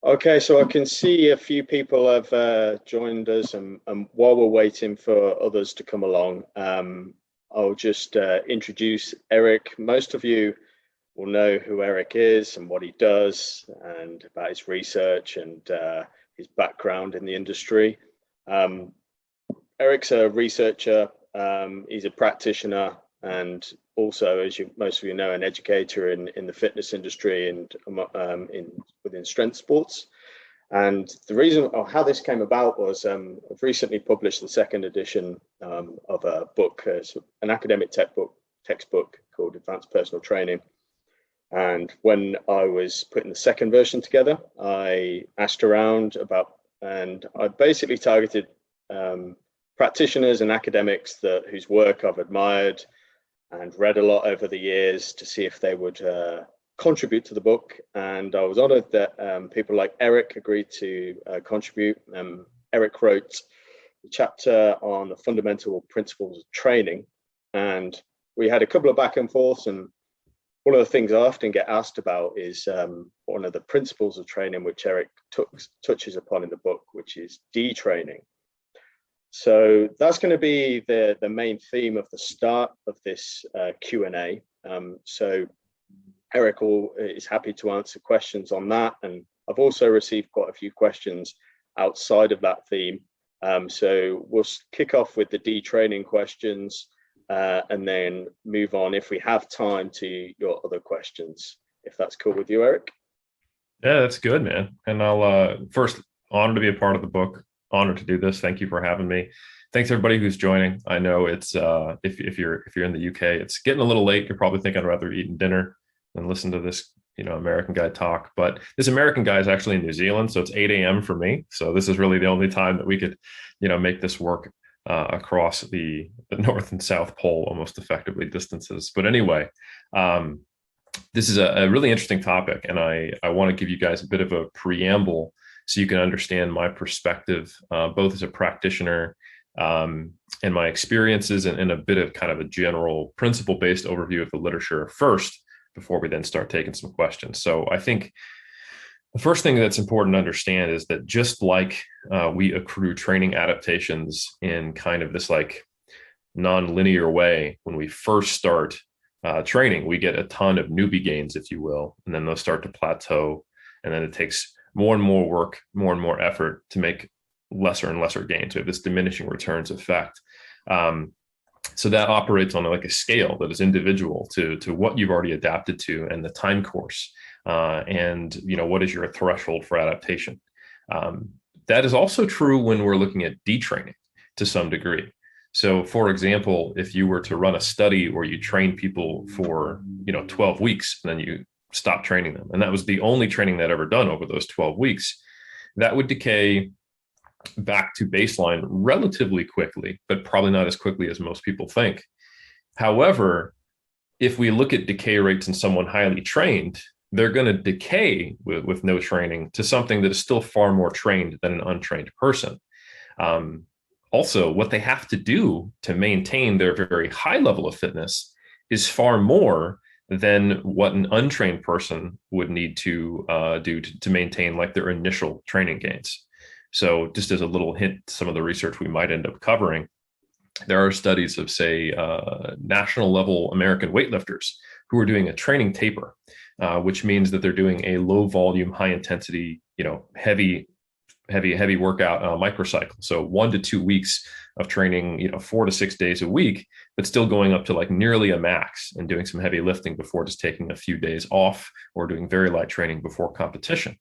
Okay, so I can see a few people have joined us, and while we're waiting for others to come along, I'll just introduce Eric. Most of you will know who Eric is and what he does, and about his research and his background in the industry. Um, Eric's a researcher, he's a practitioner, and also, as most of you know, an educator in the fitness industry and within strength sports. And the reason or how this came about was I've recently published the second edition of a book, an academic textbook called Advanced Personal Training. And when I was putting the second version together, I asked around and I basically targeted practitioners and academics whose work I've admired and read a lot over the years to see if they would contribute to the book. And I was honored that people like Eric agreed to contribute. Eric wrote the chapter on the fundamental principles of training. And we had a couple of back and forths. And one of the things I often get asked about is one of the principles of training, which Eric touches upon in the book, which is detraining. So that's going to be the main theme of the start of this Q&A. So Eric is happy to answer questions on that. And I've also received quite a few questions outside of that theme. So we'll kick off with the detraining questions and then move on, if we have time, to your other questions, if that's cool with you, Eric. Yeah, that's good, man. And I'll first, honored to be a part of the book. Honored to do this. Thank you for having me. Thanks everybody who's joining. I know it's if you're in the UK, it's getting a little late. You're probably thinking I'd rather eat dinner than listen to this, American guy talk. But this American guy is actually in New Zealand, so it's 8 a.m. for me. So this is really the only time that we could, make this work across the North and South Pole, almost effectively distances. But anyway, this is a really interesting topic, and I want to give you guys a bit of a preamble so you can understand my perspective, both as a practitioner and my experiences, and a bit of kind of a general principle-based overview of the literature first, before we then start taking some questions. So I think the first thing that's important to understand is that just like we accrue training adaptations in kind of this like non-linear way, when we first start training, we get a ton of newbie gains, if you will, and then they'll start to plateau, and then it takes more and more work, more and more effort to make lesser and lesser gains. We have this diminishing returns effect. So that operates on like a scale that is individual to what you've already adapted to and the time course. And what is your threshold for adaptation? That is also true when we're looking at detraining to some degree. So for example, if you were to run a study where you train people for 12 weeks, and then you stop training them, and that was the only training that ever done over those 12 weeks, that would decay back to baseline relatively quickly, but probably not as quickly as most people think. However, if we look at decay rates in someone highly trained, they're going to decay with no training to something that is still far more trained than an untrained person. Also, what they have to do to maintain their very high level of fitness is far more than what an untrained person would need to do to maintain like their initial training gains. So just as a little hint to some of the research we might end up covering, there are studies of, say, national level American weightlifters who are doing a training taper, which means that they're doing a low volume, high intensity, heavy workout microcycle. So 1 to 2 weeks of training, 4 to 6 days a week, but still going up to like nearly a max and doing some heavy lifting before just taking a few days off, or doing very light training before competition.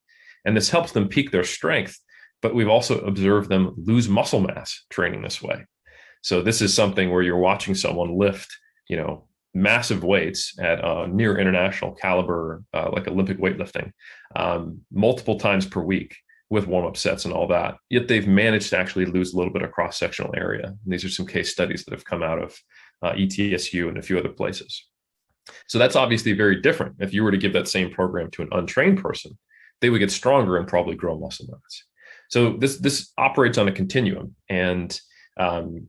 And this helps them peak their strength, but we've also observed them lose muscle mass training this way. So this is something where you're watching someone lift, massive weights at near international caliber, like Olympic weightlifting, multiple times per week, with warm-up sets and all that. Yet they've managed to actually lose a little bit of cross-sectional area. And these are some case studies that have come out of ETSU and a few other places. So that's obviously very different. If you were to give that same program to an untrained person, they would get stronger and probably grow muscle mass. So this operates on a continuum, and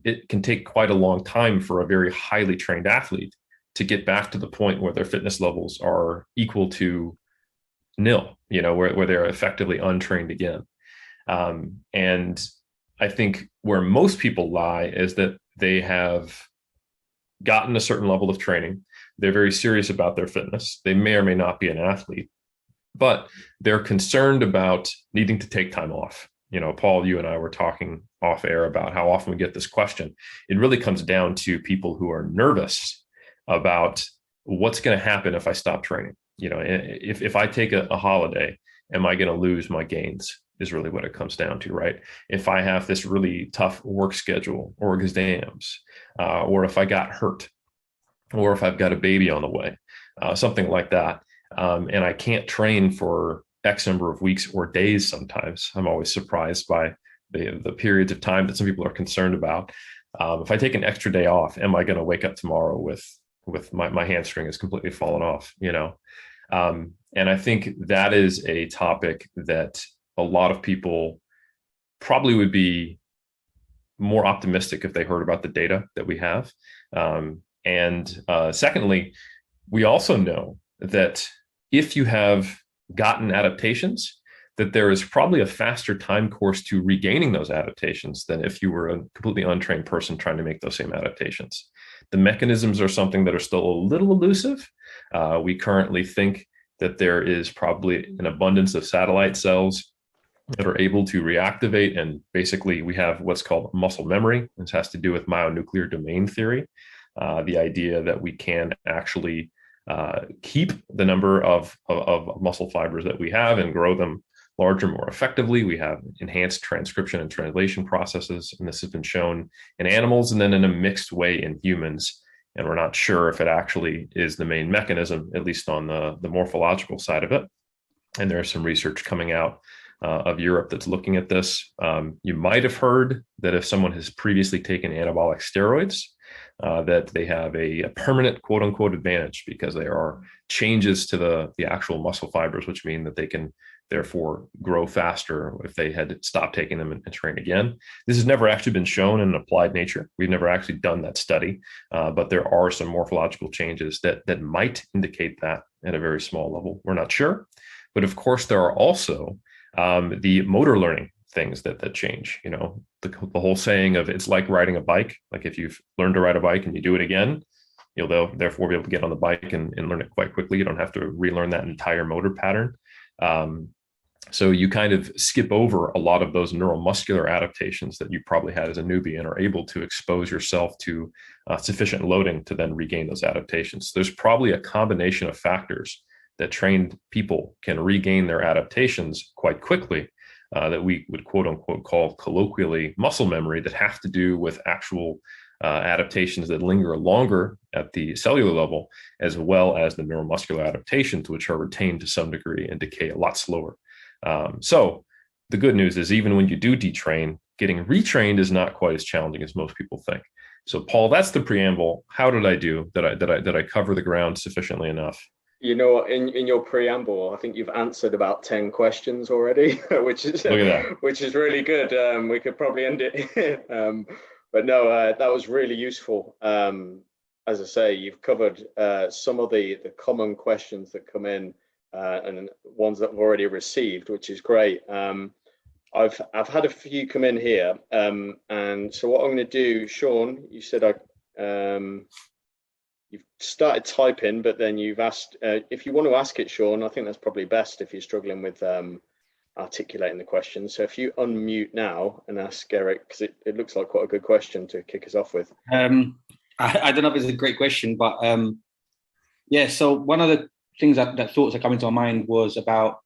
it can take quite a long time for a very highly trained athlete to get back to the point where their fitness levels are equal to nil, where they're effectively untrained again. And I think where most people lie is that they have gotten a certain level of training. They're very serious about their fitness. They may or may not be an athlete, but they're concerned about needing to take time off. Paul, you and I were talking off air about how often we get this question. It really comes down to people who are nervous about what's going to happen if I stop training. If I take a holiday, am I going to lose my gains? Is really what it comes down to, right? If I have this really tough work schedule or exams, or if I got hurt, or if I've got a baby on the way, something like that, and I can't train for X number of weeks or days sometimes. I'm always surprised by the periods of time that some people are concerned about. If I take an extra day off, am I going to wake up tomorrow with my hamstring has completely fallen off, and I think that is a topic that a lot of people probably would be more optimistic if they heard about the data that we have. And secondly, we also know that if you have gotten adaptations, that there is probably a faster time course to regaining those adaptations than if you were a completely untrained person trying to make those same adaptations. The mechanisms are something that are still a little elusive. We currently think that there is probably an abundance of satellite cells that are able to reactivate. And basically, we have what's called muscle memory. This has to do with myonuclear domain theory, the idea that we can actually keep the number of muscle fibers that we have and grow them larger more effectively. We have enhanced transcription and translation processes, and this has been shown in animals and then in a mixed way in humans. And we're not sure if it actually is the main mechanism, at least on the morphological side of it. And there's some research coming out of Europe that's looking at this. You might have heard that if someone has previously taken anabolic steroids, that they have a permanent quote unquote advantage because there are changes to the actual muscle fibers, which mean that they can therefore grow faster if they had stopped taking them and train again. This has never actually been shown in applied nature. We've never actually done that study, but there are some morphological changes that might indicate that at a very small level. We're not sure. But of course, there are also the motor learning things that change. The whole saying of it's like riding a bike. Like if you've learned to ride a bike and you do it again, you'll therefore be able to get on the bike and learn it quite quickly. You don't have to relearn that entire motor pattern. So you kind of skip over a lot of those neuromuscular adaptations that you probably had as a newbie and are able to expose yourself to sufficient loading to then regain those adaptations. There's probably a combination of factors that trained people can regain their adaptations quite quickly, that we would quote unquote call colloquially muscle memory, that have to do with actual adaptations that linger longer at the cellular level, as well as the neuromuscular adaptations, which are retained to some degree and decay a lot slower. So the good news is even when you do detrain, getting retrained is not quite as challenging as most people think. So Paul, that's the preamble. How did I do? Did I cover the ground sufficiently enough? In your preamble, I think you've answered about 10 questions already, which is really good. We could probably end it here. But no, that was really useful. As I say, you've covered some of the common questions that come in and ones that I've already received, which is great. I've had a few come in here, and so what I'm going to do, Sean, you said you've started typing, but then you've asked if you want to ask it, Sean. I think that's probably best if you're struggling with articulating the question. So if you unmute now and ask Eric, because it looks like quite a good question to kick us off with. I don't know if it's a great question, but yeah. So one of the things that thoughts that come into my mind was about,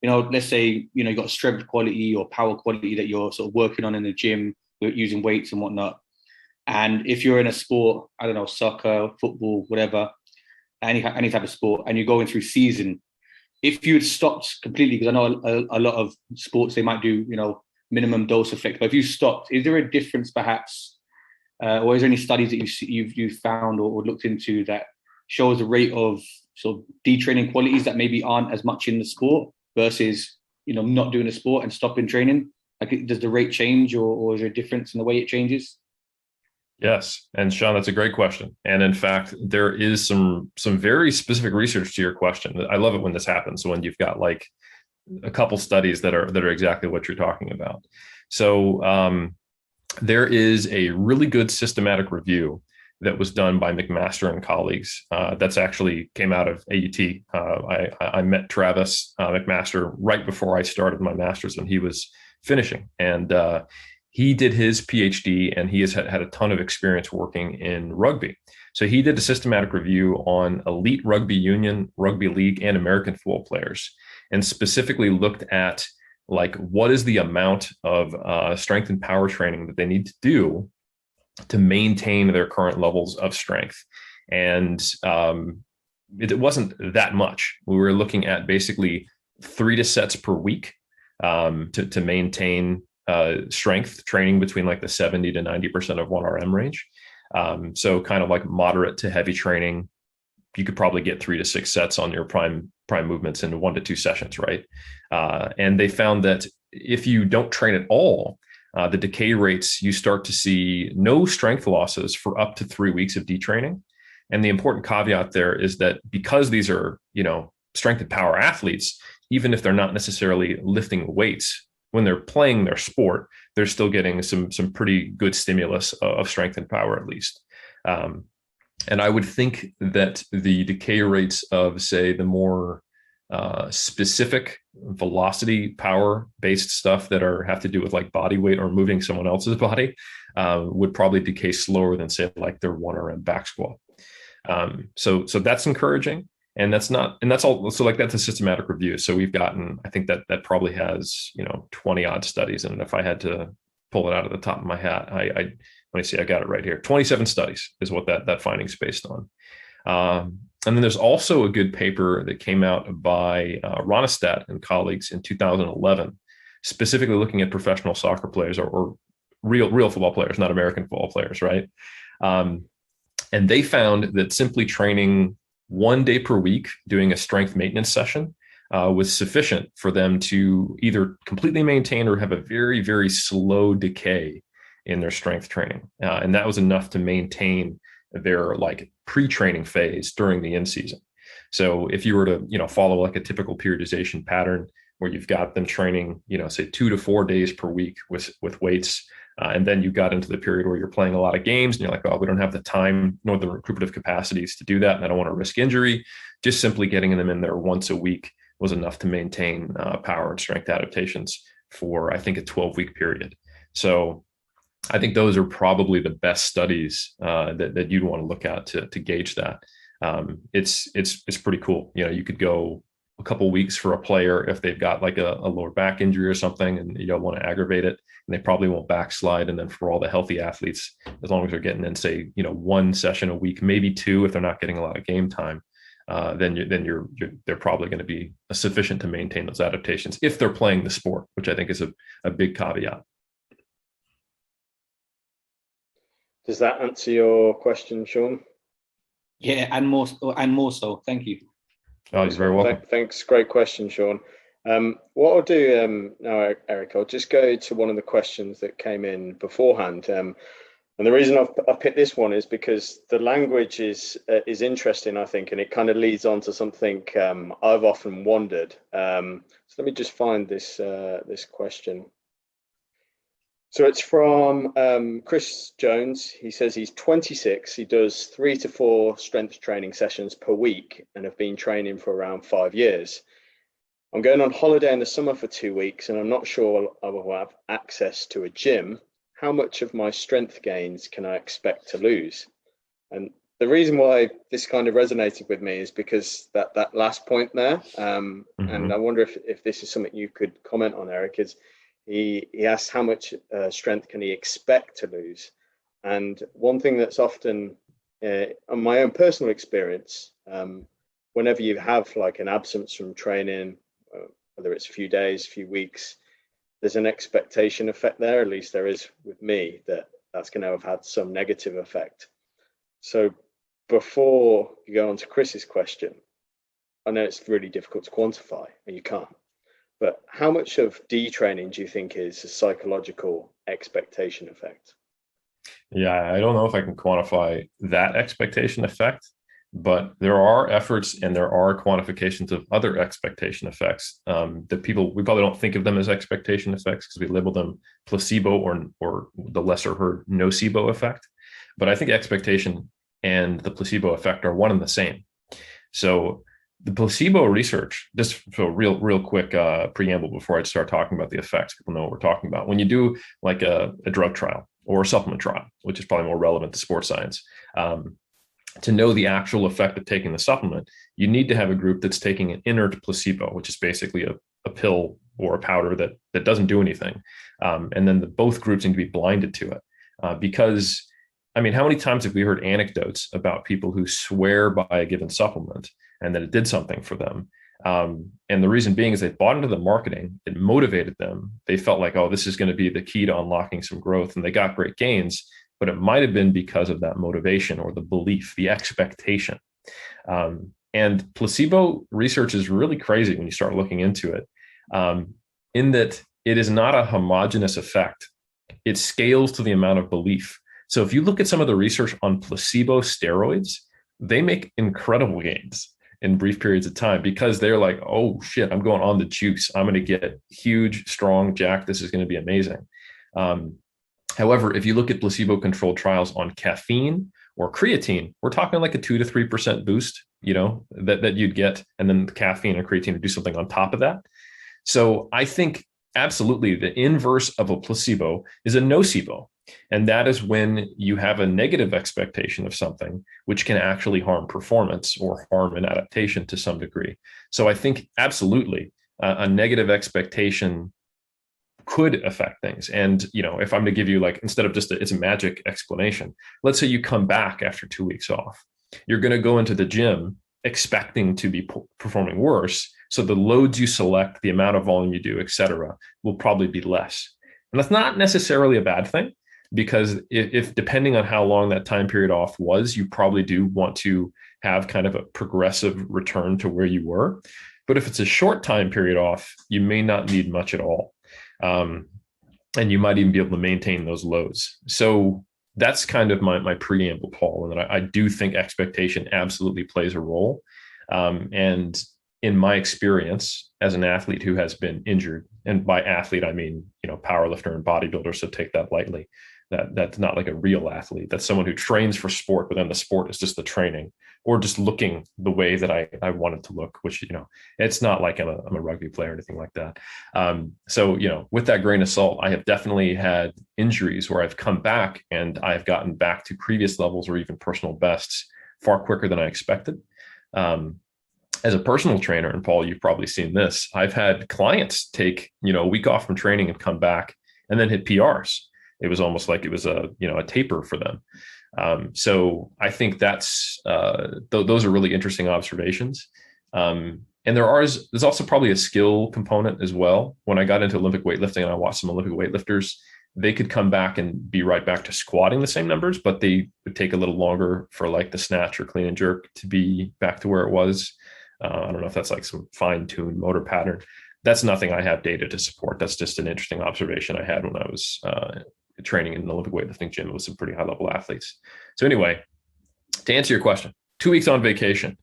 let's say, you've got strength quality or power quality that you're sort of working on in the gym, using weights and whatnot. And if you're in a sport, I don't know, soccer, football, whatever, any type of sport, and you're going through season, if you had stopped completely, because I know a lot of sports, they might do, minimum dose effect, but if you stopped, is there a difference perhaps, or is there any studies that you've found or looked into that shows the rate of sort of detraining qualities that maybe aren't as much in the sport versus, not doing a sport and stopping training? Like, does the rate change or is there a difference in the way it changes? Yes, and Sean, that's a great question. And in fact, there is some very specific research to your question. I love it when this happens, when you've got like a couple studies that are exactly what you're talking about. So there is a really good systematic review that was done by McMaster and colleagues. That's actually came out of AUT. I met Travis McMaster right before I started my master's when he was finishing, and he did his PhD, and he has had a ton of experience working in rugby. So he did a systematic review on elite rugby union, rugby league, and American football players, and specifically looked at like what is the amount of strength and power training that they need to do to maintain their current levels of strength. And it wasn't that much. We were looking at basically 3 sets per week to maintain strength training between like the 70 to 90% of 1RM range. So kind of like moderate to heavy training. You could probably get 3 to 6 sets on your prime movements in 1 to 2 sessions, right? And they found that if you don't train at all, the decay rates, you start to see no strength losses for up to 3 weeks of detraining. And the important caveat there is that because these are, strength and power athletes, even if they're not necessarily lifting weights, when they're playing their sport, they're still getting some pretty good stimulus of strength and power, at least. And I would think that the decay rates of, say, the more specific velocity power based stuff that have to do with like body weight or moving someone else's body would probably decay slower than, say, like their 1RM back squat. So that's encouraging. And that's all. So like that's a systematic review. So we've gotten, I think that probably has 20 odd studies. And if I had to pull it out of the top of my hat, I let me see, I got it right here. 27 studies is what that finding's based on. And then there's also a good paper that came out by Ronestadt and colleagues in 2011, specifically looking at professional soccer players or real football players, not American football players, right? And they found that simply training 1 day per week, doing a strength maintenance session, was sufficient for them to either completely maintain or have a very, very slow decay in their strength training. And that was enough to maintain their like pre-training phase during the in season. So if you were to, follow like a typical periodization pattern where you've got them training, say 2 to 4 days per week with weights, and then you got into the period where you're playing a lot of games and you're like, oh, we don't have the time nor the recuperative capacities to do that, and I don't want to risk injury. Just simply getting them in there once a week was enough to maintain power and strength adaptations for, I think, a 12-week period. So I think those are probably the best studies that you'd want to look at to gauge that. It's pretty cool. You could go a couple weeks for a player if they've got like a lower back injury or something, and you don't want to aggravate it, and they probably won't backslide. And then for all the healthy athletes, as long as they're getting in, say, 1 session a week, maybe 2 if they're not getting a lot of game time, then they're probably going to be sufficient to maintain those adaptations if they're playing the sport, which I think is a big caveat. Does that answer your question, Sean? Yeah, and more so. Thank you. Oh, you're very welcome. Thanks. Great question, Sean. What I'll do now, Eric, I'll just go to one of the questions that came in beforehand. And the reason I've picked this one is because the language is interesting, I think, and it kind of leads on to something I've often wondered. So let me just find this question. So it's from Chris Jones. He says he's 26. He does 3 to 4 strength training sessions per week and have been training for around 5 years. I'm going on holiday in the summer for 2 weeks, and I'm not sure I will have access to a gym. How much of my strength gains can I expect to lose? And the reason why this kind of resonated with me is because that last point there, and I wonder if this is something you could comment on, Eric, is he asked how much strength can he expect to lose. And one thing that's often, on my own personal experience, whenever you have like an absence from training, whether it's a few days, a few weeks, there's an expectation effect there, at least there is with me, that's going to have had some negative effect. So before you go on to Chris's question, I know it's really difficult to quantify and you can't, but how much of detraining do you think is a psychological expectation effect? Yeah, I don't know if I can quantify that expectation effect, but there are efforts and there are quantifications of other expectation effects that we probably don't think of them as expectation effects because we label them placebo or the lesser heard nocebo effect. But I think expectation and the placebo effect are one and the same. So the placebo research, just so real quick preamble before I start talking about the effects, people know what we're talking about. When you do like a drug trial or a supplement trial, which is probably more relevant to sports science, to know the actual effect of taking the supplement, you need to have a group that's taking an inert placebo, which is basically a pill or a powder that doesn't do anything. And then both groups need to be blinded to it because I mean, how many times have we heard anecdotes about people who swear by a given supplement and that it did something for them? And the reason being is they bought into the marketing, it motivated them. They felt like, oh, this is going to be the key to unlocking some growth, and they got great gains, but it might have been because of that motivation or the belief, the expectation. And placebo research is really crazy when you start looking into it, in that it is not a homogeneous effect. It scales to the amount of belief. So if you look at some of the research on placebo steroids, they make incredible gains in brief periods of time because they're like, oh shit, I'm going on the juice. I'm going to get huge, strong, jack. This is going to be amazing. However, if you look at placebo-controlled trials on caffeine or creatine, we're talking like a 2 to 3% boost, that you'd get, and then the caffeine and creatine would do something on top of that. So I think absolutely the inverse of a placebo is a nocebo. And that is when you have a negative expectation of something, which can actually harm performance or harm an adaptation to some degree. So I think absolutely a negative expectation could affect things. And, if I'm to give you like, instead of just it's a magic explanation, let's say you come back after 2 weeks off, you're going to go into the gym expecting to be performing worse. So the loads you select, the amount of volume you do, et cetera, will probably be less. And that's not necessarily a bad thing, because if depending on how long that time period off was, you probably do want to have kind of a progressive return to where you were. But if it's a short time period off, you may not need much at all. And you might even be able to maintain those lows. So that's kind of my preamble, Paul, and that I do think expectation absolutely plays a role. And in my experience as an athlete who has been injured, and by athlete, I mean, powerlifter and bodybuilder, so take that lightly. That's not like a real athlete. That's someone who trains for sport, but then the sport is just the training or just looking the way that I want it to look, which, it's not like I'm a rugby player or anything like that. So, with that grain of salt, I have definitely had injuries where I've come back and I've gotten back to previous levels or even personal bests far quicker than I expected. As a personal trainer, and Paul, you've probably seen this, I've had clients take, a week off from training and come back and then hit PRs. It was almost like it was a taper for them. So I think that's those are really interesting observations. And there's also probably a skill component as well. When I got into Olympic weightlifting and I watched some Olympic weightlifters, they could come back and be right back to squatting the same numbers, but they would take a little longer for like the snatch or clean and jerk to be back to where it was. I don't know if that's like some fine-tuned motor pattern. That's nothing I have data to support. That's just an interesting observation I had when I was training in an Olympic weightlifting gym with some pretty high level athletes. So anyway, to answer your question, 2 weeks on vacation.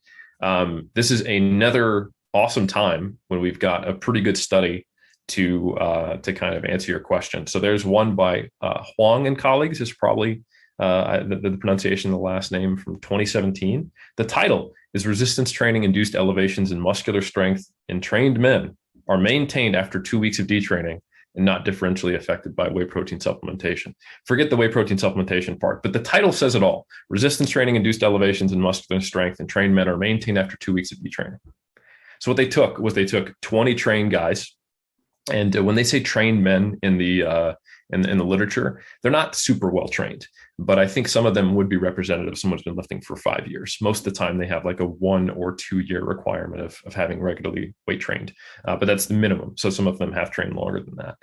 This is another awesome time when we've got a pretty good study to kind of answer your question. So there's one by Huang and colleagues, is probably the pronunciation of the last name, from 2017. The title is Resistance Training Induced Elevations in Muscular Strength in Trained Men are Maintained After 2 weeks of Detraining and Not Differentially Affected by Whey Protein Supplementation. Forget the whey protein supplementation part, but the title says it all. Resistance Training Induced Elevations in Muscular Strength in Trained Men are Maintained After 2 weeks of detraining. So what they took was 20 trained guys. And when they say trained men in the literature, they're not super well trained, but I think some of them would be representative of someone who's been lifting for 5 years. Most of the time they have like a 1 or 2 year requirement of having regularly weight trained, but that's the minimum. So some of them have trained longer than that.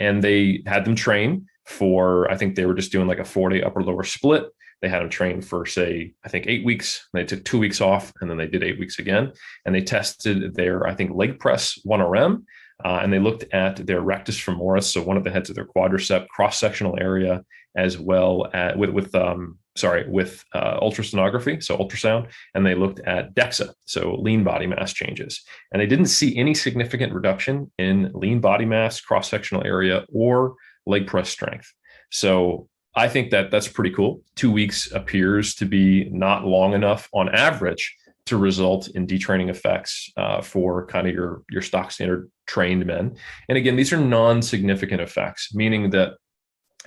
And they had them train for, I think they were just doing like a 4-day upper lower split. They had them train for, say, I think 8 weeks. They took 2 weeks off and then they did 8 weeks again. And they tested their, I think, leg press 1RM, and they looked at their rectus femoris, so one of the heads of their quadricep, cross-sectional area, as well as with ultrasonography, so ultrasound, and they looked at DEXA, so lean body mass changes. And they didn't see any significant reduction in lean body mass, cross-sectional area, or leg press strength. So I think that that's pretty cool. 2 weeks appears to be not long enough on average to result in detraining effects for kind of your stock standard trained men. And again, these are non-significant effects, meaning that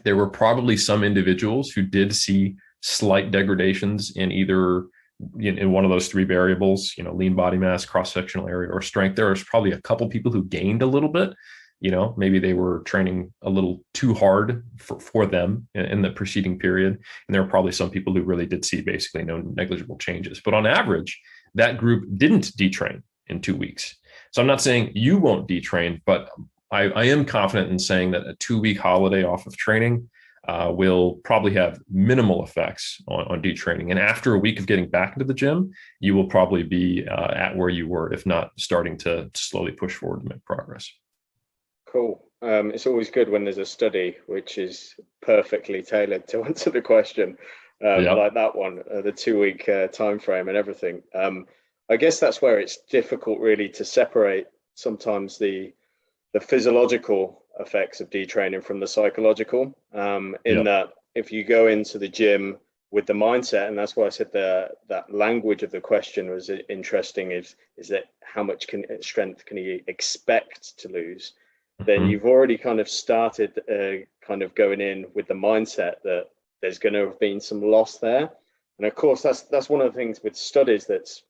there were probably some individuals who did see slight degradations in either in one of those three variables, lean body mass, cross-sectional area, or strength. There was probably a couple people who gained a little bit. Maybe they were training a little too hard for them in the preceding period. And there were probably some people who really did see basically no negligible changes. But on average, that group didn't detrain in 2 weeks. So I'm not saying you won't detrain, but I am confident in saying that a 2-week holiday off of training will probably have minimal effects on detraining. And after a week of getting back into the gym, you will probably be at where you were, if not starting to slowly push forward and make progress. Cool. It's always good when there's a study which is perfectly tailored to answer the question, like that one, the 2-week time frame and everything. I guess that's where it's difficult really to separate sometimes the physiological effects of detraining from the psychological, that if you go into the gym with the mindset, and that's why I said that language of the question was interesting, is that how much strength can you expect to lose? Then you've already kind of started kind of going in with the mindset that there's going to have been some loss there. And of course, that's one of the things with studies that's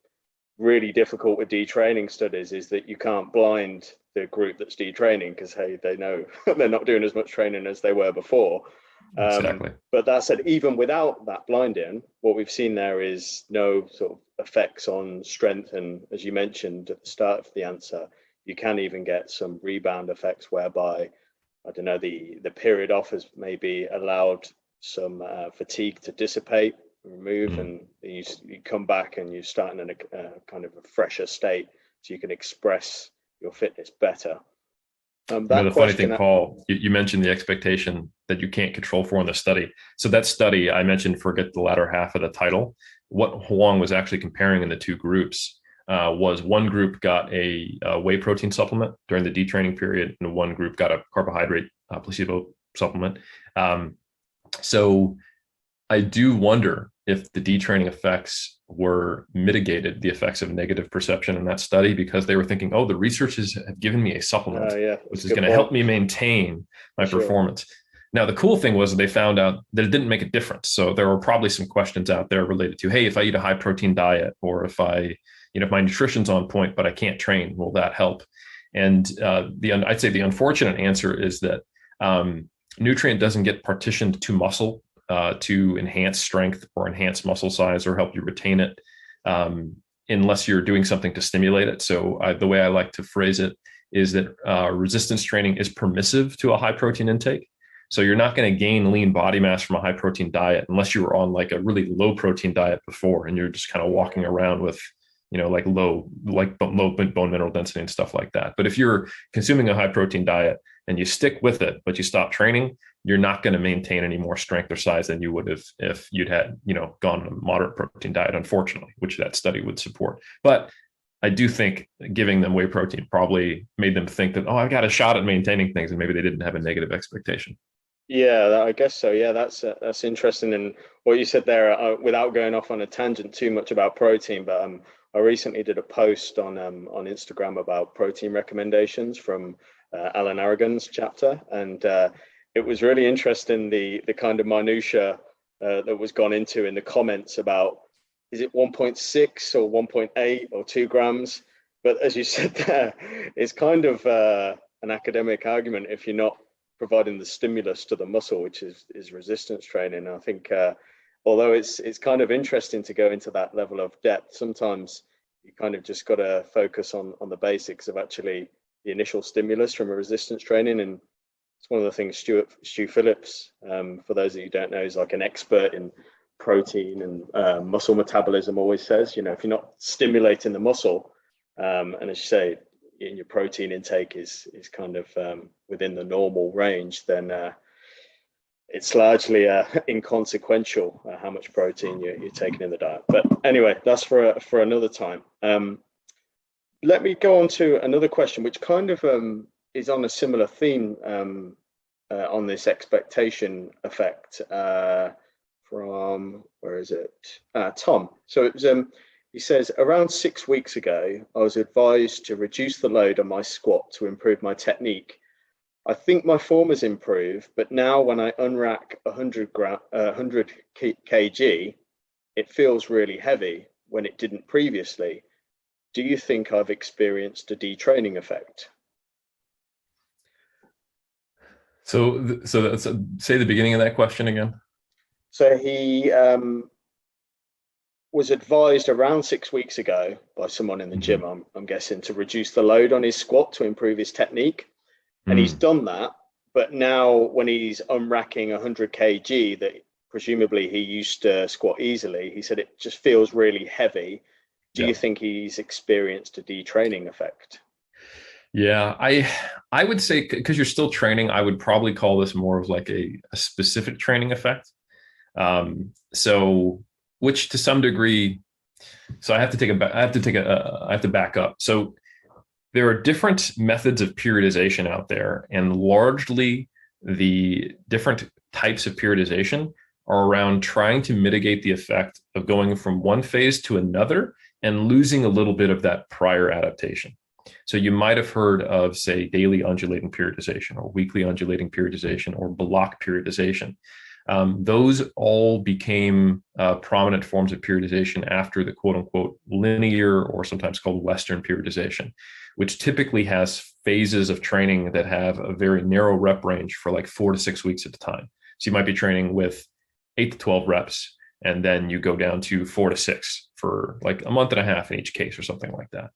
really difficult with detraining studies, is that you can't blind the group that's detraining, because hey, they know they're not doing as much training as they were before. Exactly. But that said, even without that blinding, what we've seen there is no sort of effects on strength. And as you mentioned at the start of the answer, you can even get some rebound effects whereby, I don't know, the period off has maybe allowed some fatigue to dissipate, remove, and you come back and you're starting in a kind of a fresher state, so you can express your fitness better. The funny thing, Paul, you mentioned the expectation that you can't control for in the study. So that study I mentioned, forget the latter half of the title. What Huang was actually comparing in the two groups was one group got a whey protein supplement during the detraining period, and one group got a carbohydrate placebo supplement. So I do wonder if the detraining effects were mitigated, the effects of negative perception in that study, because they were thinking, oh, the researchers have given me a supplement, which is going to help me maintain my performance. Now, the cool thing was that they found out that it didn't make a difference. So there were probably some questions out there related to, hey, if I eat a high protein diet, or if if my nutrition's on point, but I can't train, will that help? And I'd say the unfortunate answer is that nutrient doesn't get partitioned to muscle to enhance strength or enhance muscle size or help you retain it, unless you're doing something to stimulate it. So the way I like to phrase it is that resistance training is permissive to a high protein intake. So you're not going to gain lean body mass from a high protein diet unless you were on like a really low protein diet before, and you're just kind of walking around with like low bone mineral density and stuff like that. But if you're consuming a high protein diet and you stick with it, but you stop training, you're not going to maintain any more strength or size than you would have if you'd had, gone on a moderate protein diet, unfortunately, which that study would support. But I do think giving them whey protein probably made them think that, oh, I've got a shot at maintaining things, and maybe they didn't have a negative expectation. Yeah, I guess so. Yeah, that's interesting. And what you said there, without going off on a tangent too much about protein, but I recently did a post on Instagram about protein recommendations from Alan Aragon's chapter, and it was really interesting the kind of minutia that was gone into in the comments about, is it 1.6 or 1.8 or 2 grams? But as you said there, it's kind of an academic argument if you're not providing the stimulus to the muscle, which is resistance training. I think although it's kind of interesting to go into that level of depth, sometimes you kind of just got to focus on the basics of actually the initial stimulus from a resistance training. And it's one of the things Stu Phillips, for those of you who don't know, is like an expert in protein and muscle metabolism, always says, if you're not stimulating the muscle, and as you say, and your protein intake is kind of within the normal range, then it's largely inconsequential how much protein you're taking in the diet. But anyway, that's for another time. Let me go on to another question, which kind of is on a similar theme on this expectation effect from, where is it? Tom. So it was, he says, around 6 weeks ago, I was advised to reduce the load on my squat to improve my technique. I think my form has improved, but now when I unrack 100 kg, it feels really heavy when it didn't previously. Do you think I've experienced a detraining effect? So say the beginning of that question again. So he was advised around 6 weeks ago by someone in the gym, I'm guessing, to reduce the load on his squat to improve his technique. And he's done that. But now when he's unracking 100 kg that presumably he used to squat easily, he said it just feels really heavy. Do you think he's experienced a detraining effect? Yeah, I would say, because you're still training, I would probably call this more of like a specific training effect. So, which to some degree, so I have to back up. So there are different methods of periodization out there, and largely the different types of periodization are around trying to mitigate the effect of going from one phase to another and losing a little bit of that prior adaptation. So you might have heard of, say, daily undulating periodization or weekly undulating periodization or block periodization. Those all became prominent forms of periodization after the quote unquote linear, or sometimes called Western periodization, which typically has phases of training that have a very narrow rep range for like 4 to 6 weeks at a time. So you might be training with 8 to 12 reps, and then you go down to 4 to 6 for like a month and a half in each case or something like that.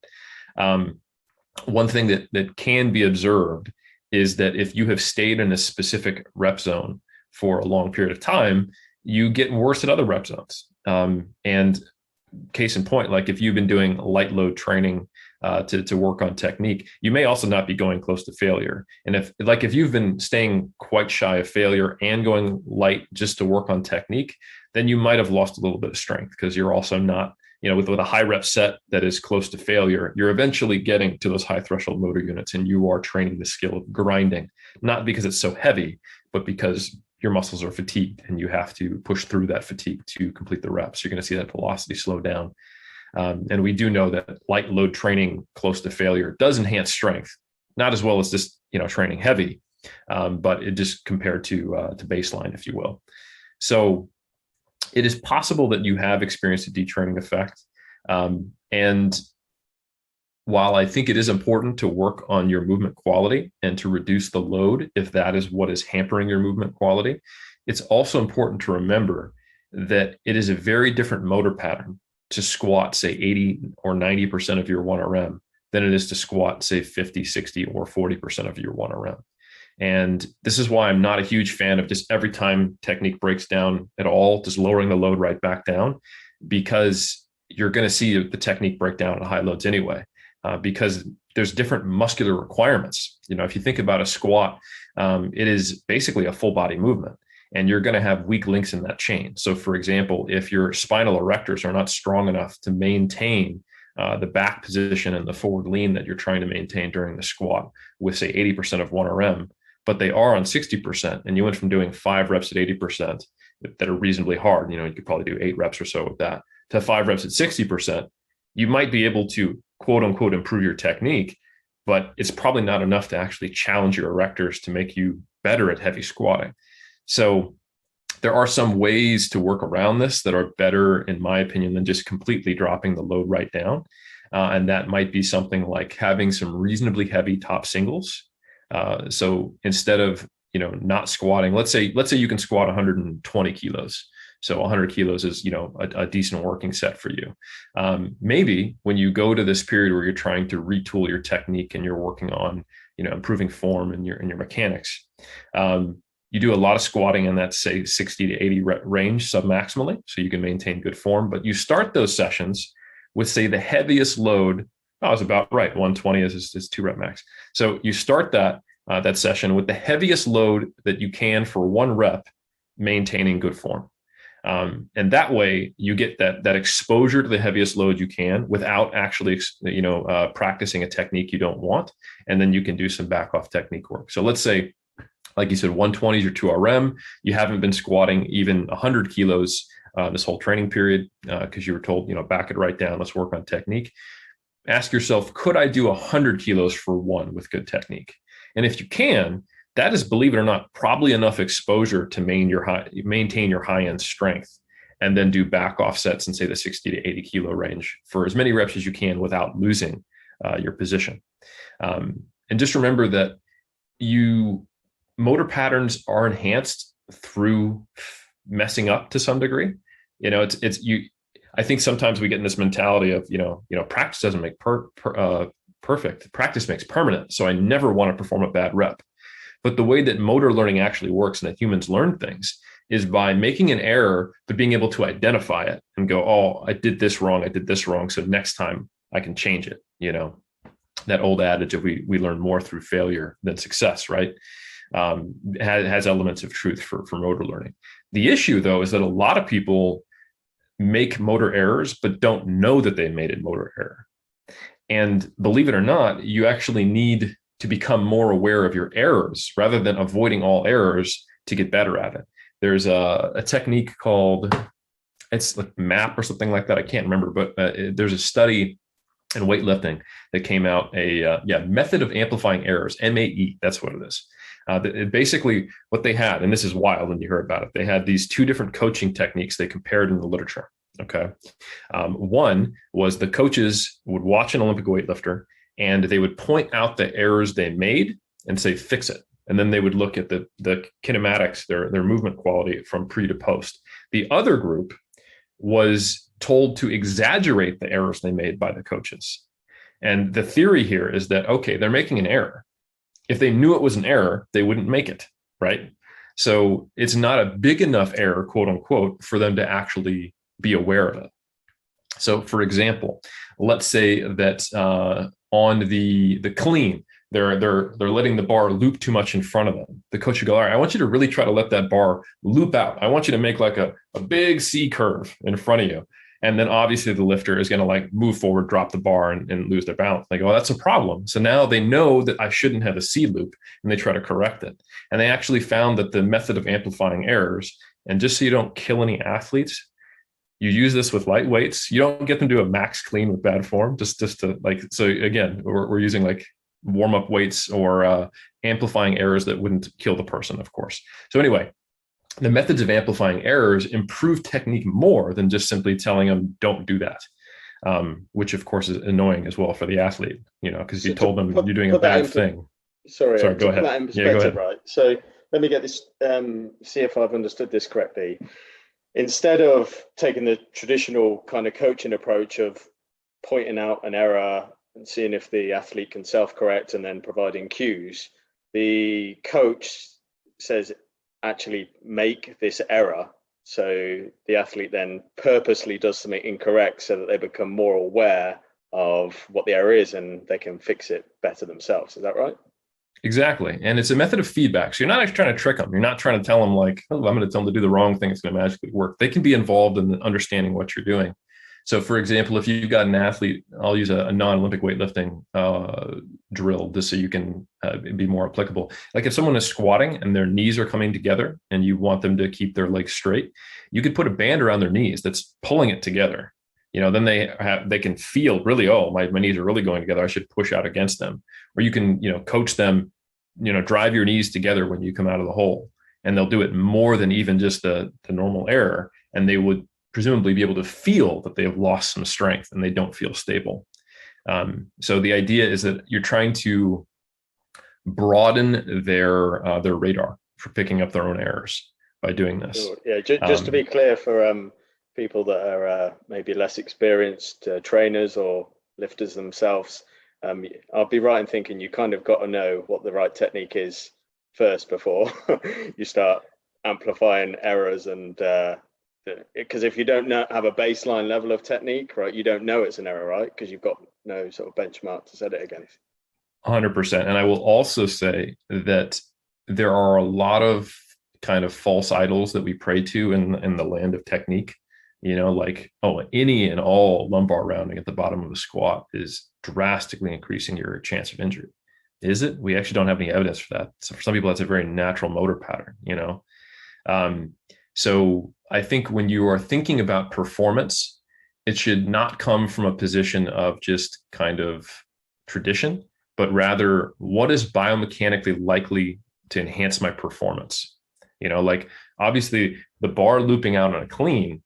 One thing that can be observed is that if you have stayed in a specific rep zone for a long period of time, you get worse at other rep zones. And case in point, like if you've been doing light load training to work on technique, you may also not be going close to failure. And if you've been staying quite shy of failure and going light just to work on technique, then you might have lost a little bit of strength, because you're also not, with a high rep set that is close to failure, you're eventually getting to those high threshold motor units, and you are training the skill of grinding, not because it's so heavy, but because your muscles are fatigued and you have to push through that fatigue to complete the reps. You're going to see that velocity slow down. And we do know that light load training close to failure does enhance strength, not as well as just, training heavy, but it just compared to baseline, if you will. So it is possible that you have experienced a detraining effect. And while I think it is important to work on your movement quality and to reduce the load if that is what is hampering your movement quality, it's also important to remember that it is a very different motor pattern to squat, say, 80 or 90% of your 1RM than it is to squat, say, 50, 60, or 40% of your 1RM. And this is why I'm not a huge fan of just every time technique breaks down at all, just lowering the load right back down, because you're going to see the technique break down at high loads anyway, because there's different muscular requirements. If you think about a squat, it is basically a full body movement, and you're going to have weak links in that chain. So for example, if your spinal erectors are not strong enough to maintain the back position and the forward lean that you're trying to maintain during the squat with, say, 80% of 1RM, but they are on 60%, and you went from doing 5 reps at 80% that are reasonably hard, you could probably do 8 reps or so with that, to 5 reps at 60%, you might be able to quote unquote improve your technique, but it's probably not enough to actually challenge your erectors to make you better at heavy squatting. So there are some ways to work around this that are better, in my opinion, than just completely dropping the load right down. And that might be something like having some reasonably heavy top singles. So instead of, not squatting, let's say you can squat 120 kilos. So 100 kilos is, a decent working set for you. Maybe when you go to this period where you're trying to retool your technique and you're working on, improving form and your mechanics, you do a lot of squatting in that, say, 60 to 80 range submaximally, so you can maintain good form. But you start those sessions with, say, the heaviest load I was about right. 120 is 2 rep max. So you start that session with the heaviest load that you can for 1 rep, maintaining good form. And that way you get that exposure to the heaviest load you can without actually, practicing a technique you don't want. And then you can do some back off technique work. So let's say, like you said, 120 is your 2 RM. You haven't been squatting even 100 kilos this whole training period because you were told, back it right down. Let's work on technique. Ask yourself, could I do 100 kilos for 1 with good technique? And if you can, that is, believe it or not, probably enough exposure to maintain your high end strength, and then do back offsets in, say, the 60 to 80 kilo range for as many reps as you can without losing your position. And just remember that motor patterns are enhanced through messing up to some degree. I think sometimes we get in this mentality of, practice doesn't make perfect. Practice makes permanent. So I never want to perform a bad rep. But the way that motor learning actually works and that humans learn things is by making an error, but being able to identify it and go, oh, I did this wrong. So next time I can change it. That old adage of we learn more through failure than success, right? Has elements of truth for motor learning. The issue, though, is that a lot of people make motor errors, but don't know that they made a motor error. And believe it or not, you actually need to become more aware of your errors rather than avoiding all errors to get better at it. There's a technique called, it's like MAP or something like that. I can't remember, but there's a study in weightlifting that came out, method of amplifying errors, MAE, that's what it is. Basically what they had, and this is wild when you heard about it, they had these 2 different coaching techniques they compared in the literature. Okay. One was the coaches would watch an Olympic weightlifter and they would point out the errors they made and say, fix it. And then they would look at the kinematics, their movement quality from pre to post. The other group was told to exaggerate the errors they made by the coaches. And the theory here is that, okay, they're making an error. If they knew it was an error, they wouldn't make it, right? So it's not a big enough error, quote unquote, for them to actually be aware of it. So for example, let's say that on the clean, they're letting the bar loop too much in front of them. The coach would go, all right, I want you to really try to let that bar loop out. I want you to make like a big C curve in front of you. And then obviously the lifter is going to like move forward, drop the bar and lose their balance. They go, oh, that's a problem. So now they know that I shouldn't have a C loop and they try to correct it. And they actually found that the method of amplifying errors, and just so you don't kill any athletes, you use this with light weights. You don't get them to do a max clean with bad form, just to like, so again, we're using like warm up weights or amplifying errors that wouldn't kill the person, of course. So anyway, the methods of amplifying errors improve technique more than just simply telling them don't do that, which of course is annoying as well for the athlete, because you told them you're doing a bad thing. Sorry, go ahead. That in perspective, right? So let me get this, see if I've understood this correctly. Instead of taking the traditional kind of coaching approach of pointing out an error and seeing if the athlete can self-correct and then providing cues, the coach says, actually make this error. So the athlete then purposely does something incorrect so that they become more aware of what the error is and they can fix it better themselves. Is that right? Exactly. And it's a method of feedback. So you're not actually trying to trick them. You're not trying to tell them like, oh, I'm going to tell them to do the wrong thing. It's going to magically work. They can be involved in understanding what you're doing. So for example, if you've got an athlete, I'll use a non-Olympic weightlifting drill just so you can be more applicable. Like if someone is squatting and their knees are coming together and you want them to keep their legs straight, you could put a band around their knees that's pulling it together. Then they can feel really, oh, my knees are really going together. I should push out against them. Or you can, coach them, drive your knees together when you come out of the hole, and they'll do it more than even just the normal error. And they would presumably be able to feel that they have lost some strength and they don't feel stable. So the idea is that you're trying to broaden their radar for picking up their own errors by doing this. Sure. Yeah, just to be clear for people that are maybe less experienced trainers or lifters themselves, I'll be right in thinking you kind of got to know what the right technique is first before you start amplifying errors. And because if you don't have a baseline level of technique, right, you don't know it's an error, right? Because you've got no sort of benchmark to set it against. 100%. And I will also say that there are a lot of kind of false idols that we pray to in the land of technique. Like, oh, any and all lumbar rounding at the bottom of a squat is drastically increasing your chance of injury. Is it? We actually don't have any evidence for that. So for some people, that's a very natural motor pattern, So I think when you are thinking about performance, it should not come from a position of just kind of tradition, but rather what is biomechanically likely to enhance my performance. Like obviously the bar looping out on a clean,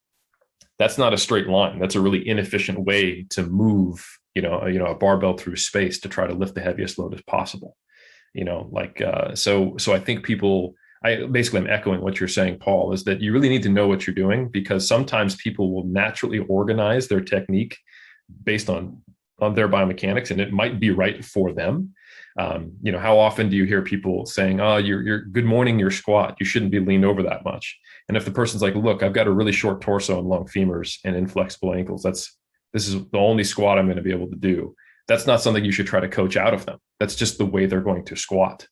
that's not a straight line. That's a really inefficient way to move, a barbell through space to try to lift the heaviest load as possible. So I think I'm echoing what you're saying, Paul, is that you really need to know what you're doing, because sometimes people will naturally organize their technique based on their biomechanics, and it might be right for them. How often do you hear people saying, oh, you're good morning, your squat, you shouldn't be leaned over that much. And if the person's like, look, I've got a really short torso and long femurs and inflexible ankles, this is the only squat I'm going to be able to do. That's not something you should try to coach out of them. That's just the way they're going to squat.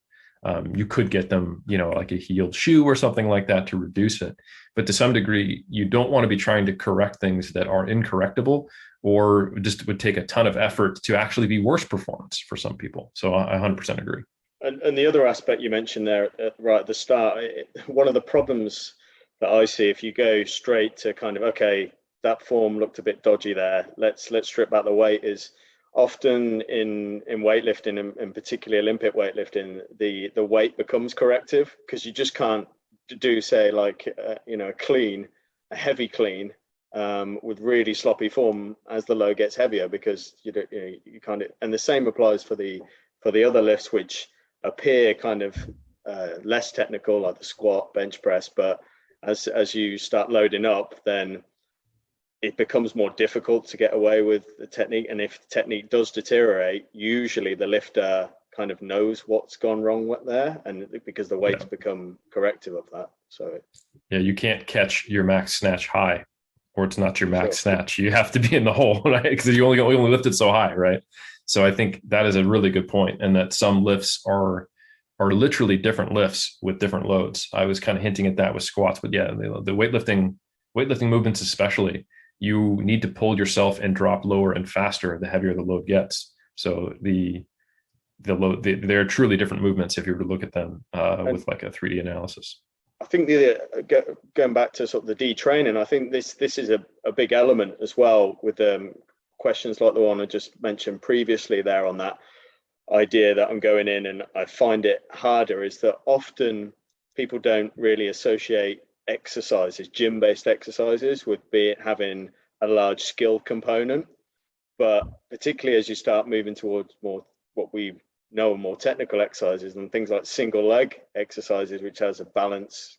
You could get them, like a heeled shoe or something like that to reduce it. But to some degree, you don't want to be trying to correct things that are incorrectable, or just would take a ton of effort to actually be worse performance for some people. So I 100% agree. And the other aspect you mentioned there right at the start, one of the problems that I see, if you go straight to kind of, okay, that form looked a bit dodgy there, let's strip back the weight, is often in weightlifting, and particularly Olympic weightlifting, the weight becomes corrective, because you just can't do, say, like a heavy clean with really sloppy form as the load gets heavier, because you kind of, and the same applies for the other lifts which appear kind of less technical, like the squat, bench press, but as you start loading up, then it becomes more difficult to get away with the technique. And if the technique does deteriorate, usually the lifter kind of knows what's gone wrong there, and because the weights become corrective of that. So yeah, you can't catch your max snatch high, or it's not your max snatch. You have to be in the hole, right? Because you only lifted so high, right? So I think that is a really good point, and that some lifts are literally different lifts with different loads. I was kind of hinting at that with squats, but yeah, the weightlifting movements especially, you need to pull yourself and drop lower and faster the heavier the load gets. So they're truly different movements if you were to look at them with like a 3D analysis. I think going back to sort of the detraining, I think this is a big element as well, with questions like the one I just mentioned previously there, on that idea that I'm going in and I find it harder, is that often people don't really associate exercises, gym-based exercises, with having a large skill component. But particularly as you start moving towards more what we know more technical exercises, and things like single leg exercises, which has a balance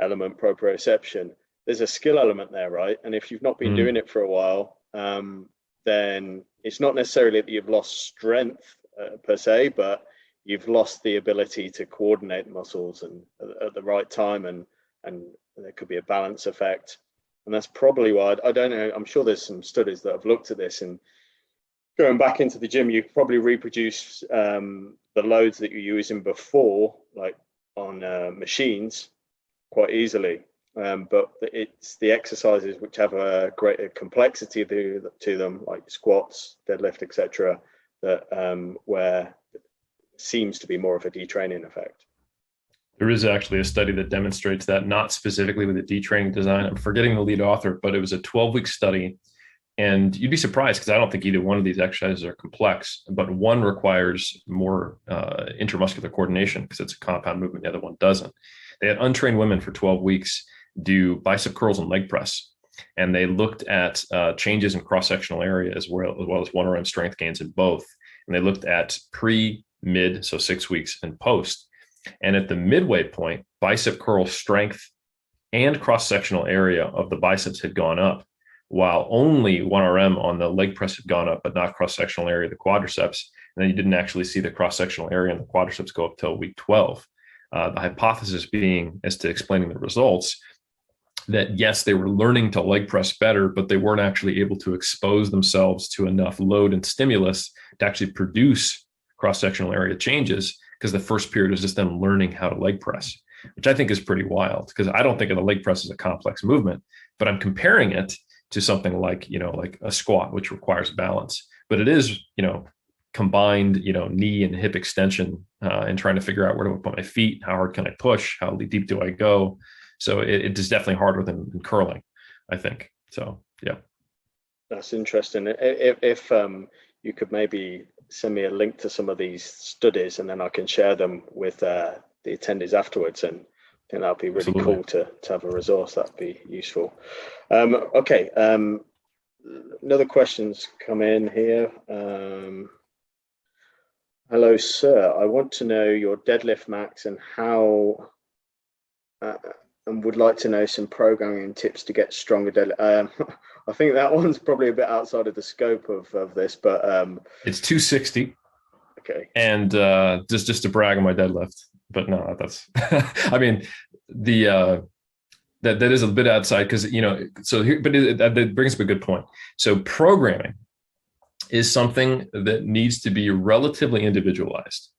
element, proprioception, there's a skill element there, right? And if you've not been doing it for a while, then it's not necessarily that you've lost strength per se, but you've lost the ability to coordinate muscles and at the right time, and there could be a balance effect. And that's probably why, I don't know, I'm sure there's some studies that have looked at this, and going back into the gym, you probably reproduce the loads that you're using before, like on machines, quite easily. But it's the exercises which have a greater complexity to them, like squats, deadlift, etc., that where seems to be more of a detraining effect. There is actually a study that demonstrates that, not specifically with the detraining design. I'm forgetting the lead author, but it was a 12-week study. And you'd be surprised, because I don't think either one of these exercises are complex, but one requires more intramuscular coordination because it's a compound movement. The other one doesn't. They had untrained women for 12 weeks do bicep curls and leg press. And they looked at changes in cross-sectional area as well as 1RM strength gains in both. And they looked at pre, mid, so 6 weeks, and post. And at the midway point, bicep curl strength and cross-sectional area of the biceps had gone up, while only 1RM on the leg press had gone up, but not cross-sectional area of the quadriceps. And then you didn't actually see the cross-sectional area in the quadriceps go up till week 12. The hypothesis being, as to explaining the results, that yes, they were learning to leg press better, but they weren't actually able to expose themselves to enough load and stimulus to actually produce cross-sectional area changes, because the first period is just them learning how to leg press, which I think is pretty wild, because I don't think of the leg press as a complex movement, but I'm comparing it to something like, like a squat, which requires balance, but it is, combined, knee and hip extension, and trying to figure out where do I put my feet, how hard can I push, how deep do I go. So it is definitely harder than curling, I think. So, yeah. That's interesting. If you could maybe send me a link to some of these studies, and then I can share them with the attendees afterwards. And I think that'd be really Absolutely. cool to have a resource. That'd be useful. Okay. Another question's come in here. Hello, sir. I want to know your deadlift max and how. And would like to know some programming tips to get stronger deadlift. I think that one's probably a bit outside of the scope of this, but it's 260. Okay. And just to brag on my deadlift, but no, that's I mean, the that is a bit outside, because so here, but that brings up a good point. So programming is something that needs to be relatively individualized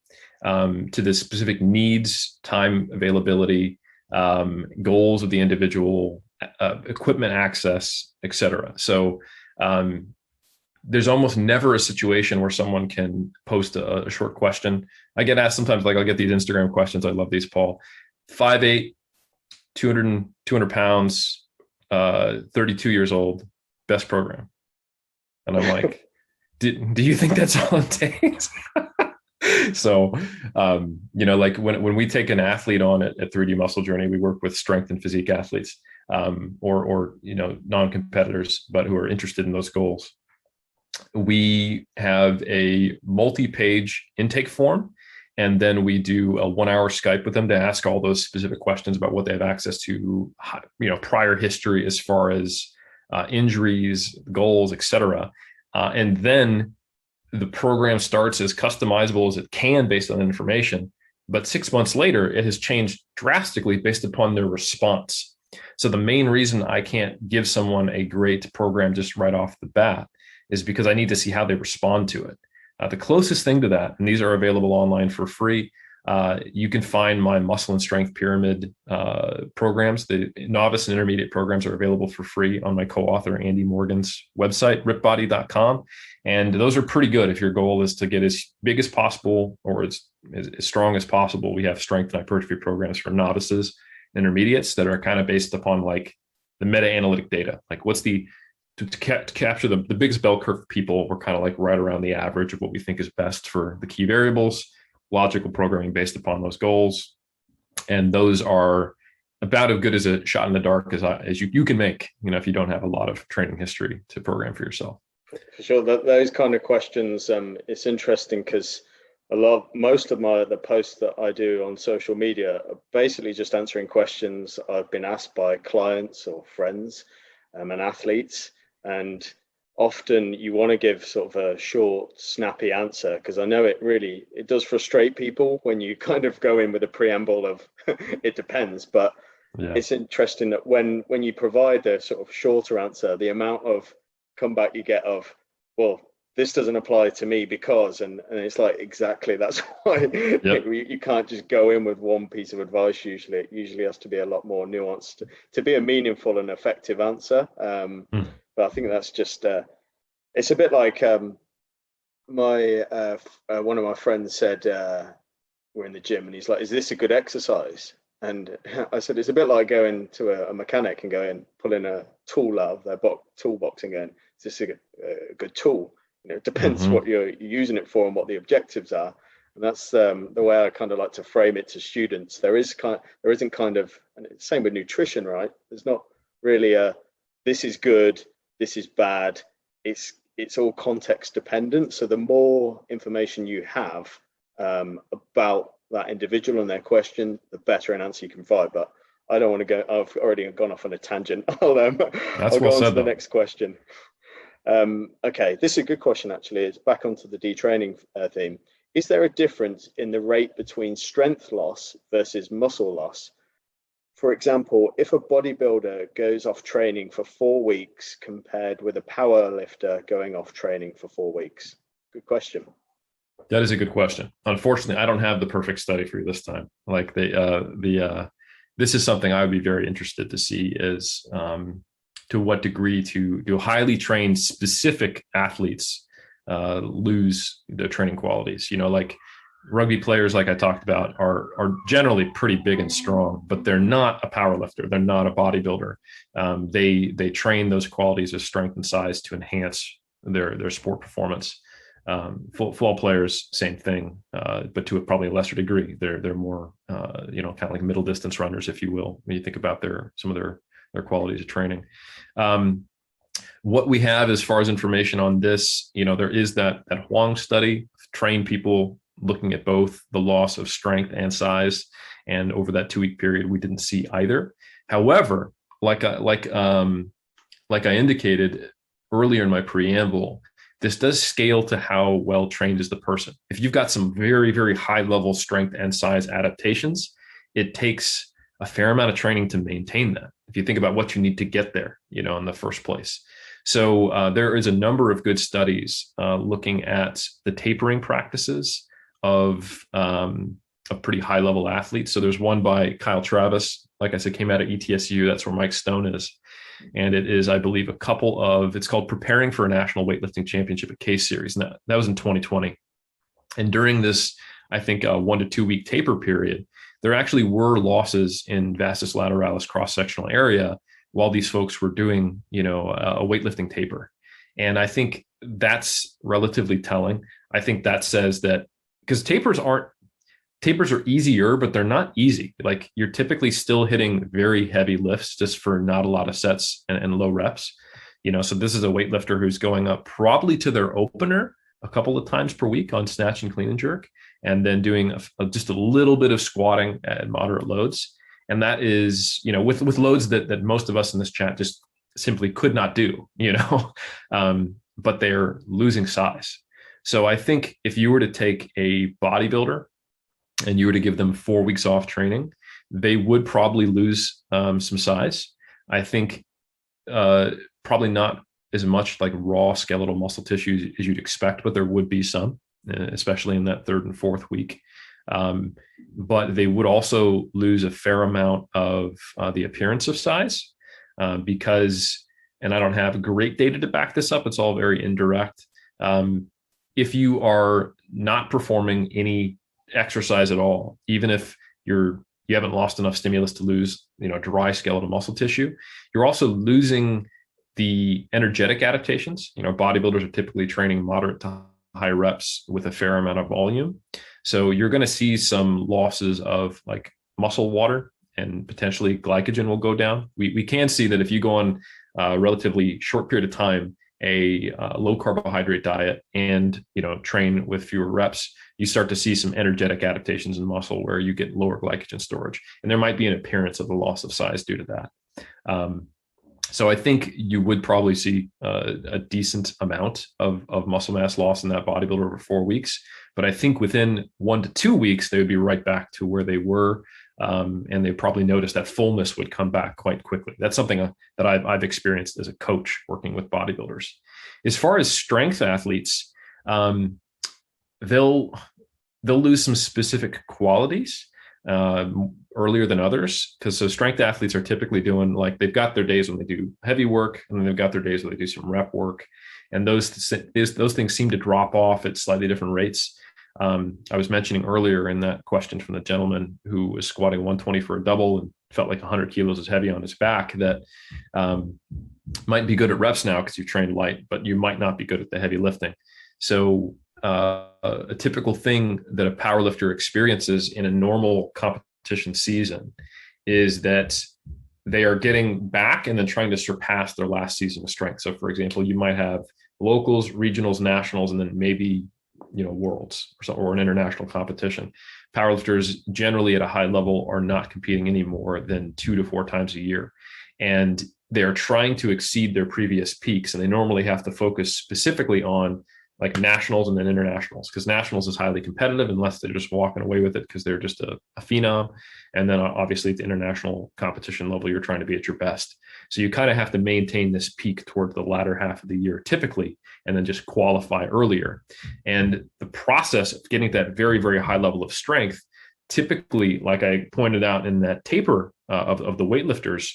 to the specific needs, time availability, goals of the individual, equipment access, etc. So there's almost never a situation where someone can post a short question. I get asked sometimes, like I'll get these Instagram questions. I love these, Paul. 5'8", 200 pounds, 32 years old, best program. And I'm like, do you think that's all it takes? So, like when we take an athlete on at 3D Muscle Journey, we work with strength and physique athletes, or non-competitors, but who are interested in those goals. We have a multi-page intake form, and then we do a 1-hour Skype with them to ask all those specific questions about what they have access to, prior history as far as injuries, goals, etc. And then the program starts as customizable as it can based on information. But 6 months later, it has changed drastically based upon their response. So the main reason I can't give someone a great program just right off the bat is because I need to see how they respond to it. The closest thing to that, and these are available online for free, you can find my muscle and strength pyramid programs. The novice and intermediate programs are available for free on my co-author Andy Morgan's website, ripbody.com. And those are pretty good if your goal is to get as big as possible or as strong as possible. We have strength and hypertrophy programs for novices, intermediates, that are kind of based upon like the meta-analytic data. Like what's to capture the biggest bell curve people, we're kind of like right around the average of what we think is best for the key variables, logical programming based upon those goals. And those are about as good as a shot in the dark as you can make, if you don't have a lot of training history to program for yourself. For sure, those kind of questions, it's interesting because most of the posts that I do on social media are basically just answering questions I've been asked by clients or friends and athletes. And often you want to give sort of a short, snappy answer, because I know it does frustrate people when you kind of go in with a preamble of it depends. But yeah, it's interesting that when you provide the sort of shorter answer, the amount of comeback you get of, well, this doesn't apply to me because, and it's like, exactly, that's why. Yep. You can't just go in with one piece of advice. Usually it has to be a lot more nuanced to be a meaningful and effective answer. But I think that's just it's a bit like one of my friends said, we're in the gym and he's like, is this a good exercise? And I said, it's a bit like going to a mechanic and pulling a tool out of their toolbox and going, is this a good tool? It depends what you're using it for and what the objectives are. And that's the way I kind of like to frame it to students. There isn't kind of, and it's the same with nutrition, right? There's not really this is good, this is bad. It's all context dependent. So the more information you have about that individual and their question, the better an answer you can provide. But I don't want to go. I've already gone off on a tangent. I'll go on to the next question. Okay, this is a good question actually. It's back onto the detraining theme. Is there a difference in the rate between strength loss versus muscle loss for example, if a bodybuilder goes off training for 4 weeks compared with a power lifter going off training for 4 weeks? Good question. That is a good question. Unfortunately, I don't have the perfect study for you this time. Like this is something I would be very interested to see is to what degree do highly trained specific athletes lose their training qualities. Like rugby players, like I talked about, are generally pretty big and strong, but they're not a power lifter. They're not a bodybuilder. They train those qualities of strength and size to enhance their sport performance. Football players, same thing, but to probably a lesser degree. They're more, kind of like middle distance runners, if you will, when you think about some of their qualities of training. What we have as far as information on this, there is that Huang study, trained people looking at both the loss of strength and size, and over that 2-week period, we didn't see either. However, like I indicated earlier in my preamble, this does scale to how well trained is the person. If you've got some very, very high level strength and size adaptations, it takes a fair amount of training to maintain that. If you think about what you need to get there, in the first place. So there is a number of good studies looking at the tapering practices of pretty high level athletes. So there's one by Kyle Travis, like I said, came out of ETSU. That's where Mike Stone is. And it is, I believe, it's called Preparing for a National Weightlifting Championship, a case series. And that was in 2020. And during this, I think, 1 to 2 week taper period, there actually were losses in vastus lateralis cross-sectional area while these folks were doing, a weightlifting taper. And I think that's relatively telling. I think that says that because tapers are easier, but they're not easy. Like you're typically still hitting very heavy lifts just for not a lot of sets and low reps. So this is a weightlifter who's going up probably to their opener a couple of times per week on snatch and clean and jerk, and then doing just a little bit of squatting at moderate loads. And that is, with loads that most of us in this chat just simply could not do, but they're losing size. So I think if you were to take a bodybuilder and you were to give them 4 weeks off training, they would probably lose some size. I think probably not as much like raw skeletal muscle tissue as you'd expect, but there would be some, especially in that 3rd and 4th week. But they would also lose a fair amount of the appearance of size because, and I don't have great data to back this up, it's all very indirect. If you are not performing any exercise at all, even if you haven't lost enough stimulus to lose, dry skeletal muscle tissue, you're also losing the energetic adaptations. Bodybuilders are typically training moderate to high reps with a fair amount of volume. So you're going to see some losses of like muscle water, and potentially glycogen will go down. We can see that if you go on a relatively short period of time, a low carbohydrate diet, and train with fewer reps, you start to see some energetic adaptations in muscle where you get lower glycogen storage, and there might be an appearance of the loss of size due to that. So I think you would probably see a decent amount of muscle mass loss in that bodybuilder over 4 weeks, but I think within 1 to 2 weeks they would be right back to where they were. And they probably noticed that fullness would come back quite quickly. That's something that I've experienced as a coach working with bodybuilders. As far as strength athletes, they'll lose some specific qualities earlier than others, because so strength athletes are typically doing, like, they've got their days when they do heavy work, and then they've got their days where they do some rep work, and those things seem to drop off at slightly different rates. I was mentioning earlier in that question from the gentleman who was squatting 120 for a double and felt like 100 kilos is heavy on his back, that might be good at reps now because you trained light, but you might not be good at the heavy lifting. So a typical thing that a powerlifter experiences in a normal competition season is that they are getting back and then trying to surpass their last season of strength. So for example, you might have locals, regionals, nationals, and then maybe worlds or an international competition. Powerlifters generally at a high level are not competing any more than 2 to 4 times a year, and they're trying to exceed their previous peaks, and they normally have to focus specifically on like nationals and then internationals, because nationals is highly competitive unless they're just walking away with it because they're just a phenom. And then obviously at the international competition level, you're trying to be at your best. So you kind of have to maintain this peak toward the latter half of the year typically, and then just qualify earlier. And the process of getting that very, very high level of strength, typically, like I pointed out in that taper of the weightlifters,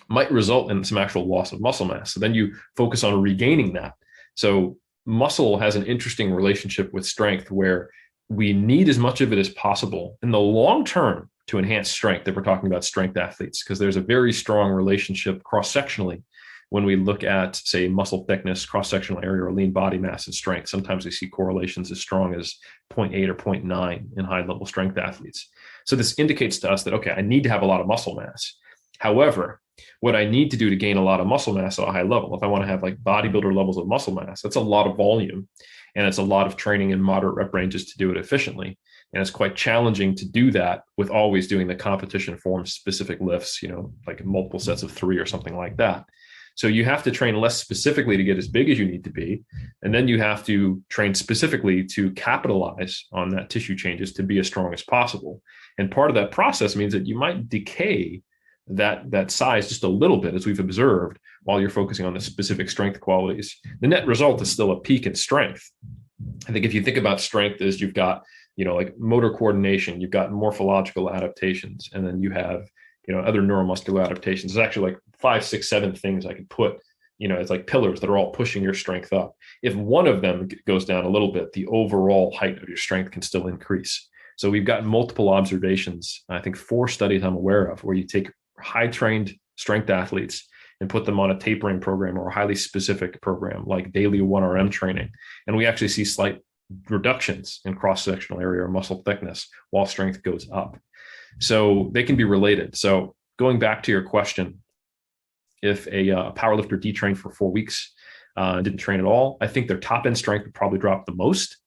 might result in some actual loss of muscle mass. So then you focus on regaining that. So muscle has an interesting relationship with strength where we need as much of it as possible in the long term to enhance strength if we're talking about strength athletes, because there's a very strong relationship cross-sectionally when we look at, say, muscle thickness, cross-sectional area, or lean body mass and strength. Sometimes we see correlations as strong as 0.8 or 0.9 in high-level strength athletes. So this indicates to us that, okay, I need to have a lot of muscle mass. However, what I need to do to gain a lot of muscle mass at a high level, if I want to have like bodybuilder levels of muscle mass, that's a lot of volume, and it's a lot of training in moderate rep ranges to do it efficiently. And it's quite challenging to do that with always doing the competition form specific lifts, like multiple sets of 3 or something like that. So you have to train less specifically to get as big as you need to be. And then you have to train specifically to capitalize on that tissue changes to be as strong as possible. And part of that process means that you might decay that size just a little bit, as we've observed, while you're focusing on the specific strength qualities. The net result is still a peak in strength. I think if you think about strength as you've got, like motor coordination, you've got morphological adaptations, and then you have, other neuromuscular adaptations. There's actually like 5, 6, 7 things I could put, it's like pillars that are all pushing your strength up. If one of them goes down a little bit, the overall height of your strength can still increase. So we've got multiple observations, I think 4 studies I'm aware of, where you take high trained strength athletes and put them on a tapering program or a highly specific program like daily 1RM training. And we actually see slight reductions in cross-sectional area or muscle thickness while strength goes up. So they can be related. So going back to your question, if a powerlifter detrained for 4 weeks, didn't train at all, I think their top end strength would probably drop the most,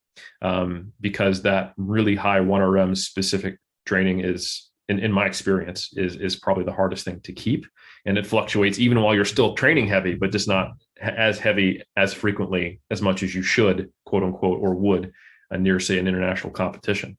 because that really high 1RM specific training is, in my experience, is probably the hardest thing to keep. And it fluctuates even while you're still training heavy, but just not as heavy as frequently as much as you should, quote unquote, or would near, say, an international competition.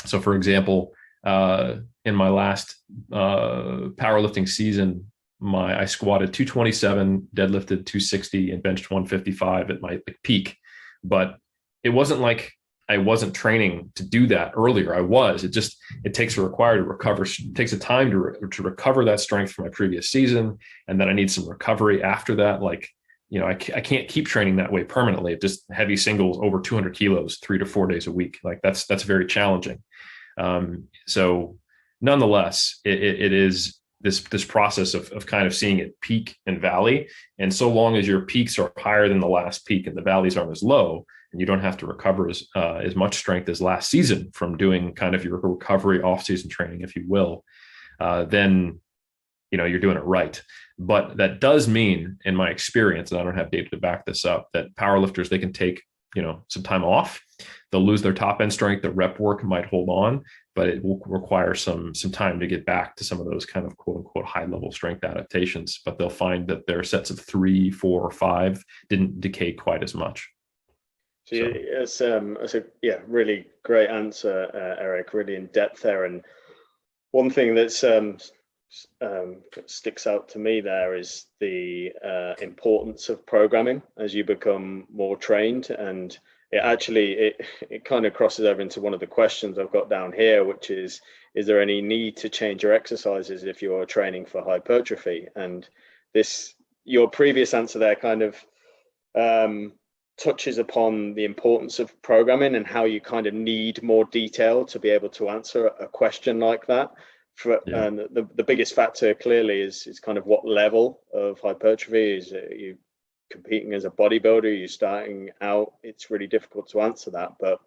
So for example, in my last powerlifting season, I squatted 227, deadlifted 260, and benched 155 at my peak. But it wasn't like I wasn't training to do that earlier. I was. It takes takes a time to recover that strength from my previous season, and then I need some recovery after that. Like, I can't keep training that way permanently. Just heavy singles over 200 kilos 3 to 4 days a week. Like that's very challenging. So nonetheless, it is this process of kind of seeing it peak and valley. And so long as your peaks are higher than the last peak and the valleys aren't as low, and you don't have to recover as much strength as last season from doing kind of your recovery off-season training, if you will, then you're doing it right. But that does mean, in my experience, and I don't have data to back this up, that powerlifters, they can take some time off. They'll lose their top end strength. The rep work might hold on, but it will require some time to get back to some of those kind of quote unquote high level strength adaptations. But they'll find that their sets of 3, 4, or 5 didn't decay quite as much. So it's a really great answer, Eric. Really in depth there. And one thing that's sticks out to me there is the importance of programming as you become more trained. And it kind of crosses over into one of the questions I've got down here, which is there any need to change your exercises if you're training for hypertrophy? And your previous answer there kind of touches upon the importance of programming and how you kind of need more detail to be able to answer a question like that. And the biggest factor clearly is kind of what level of hypertrophy. Is you competing as a bodybuilder? You're starting out. It's really difficult to answer that, but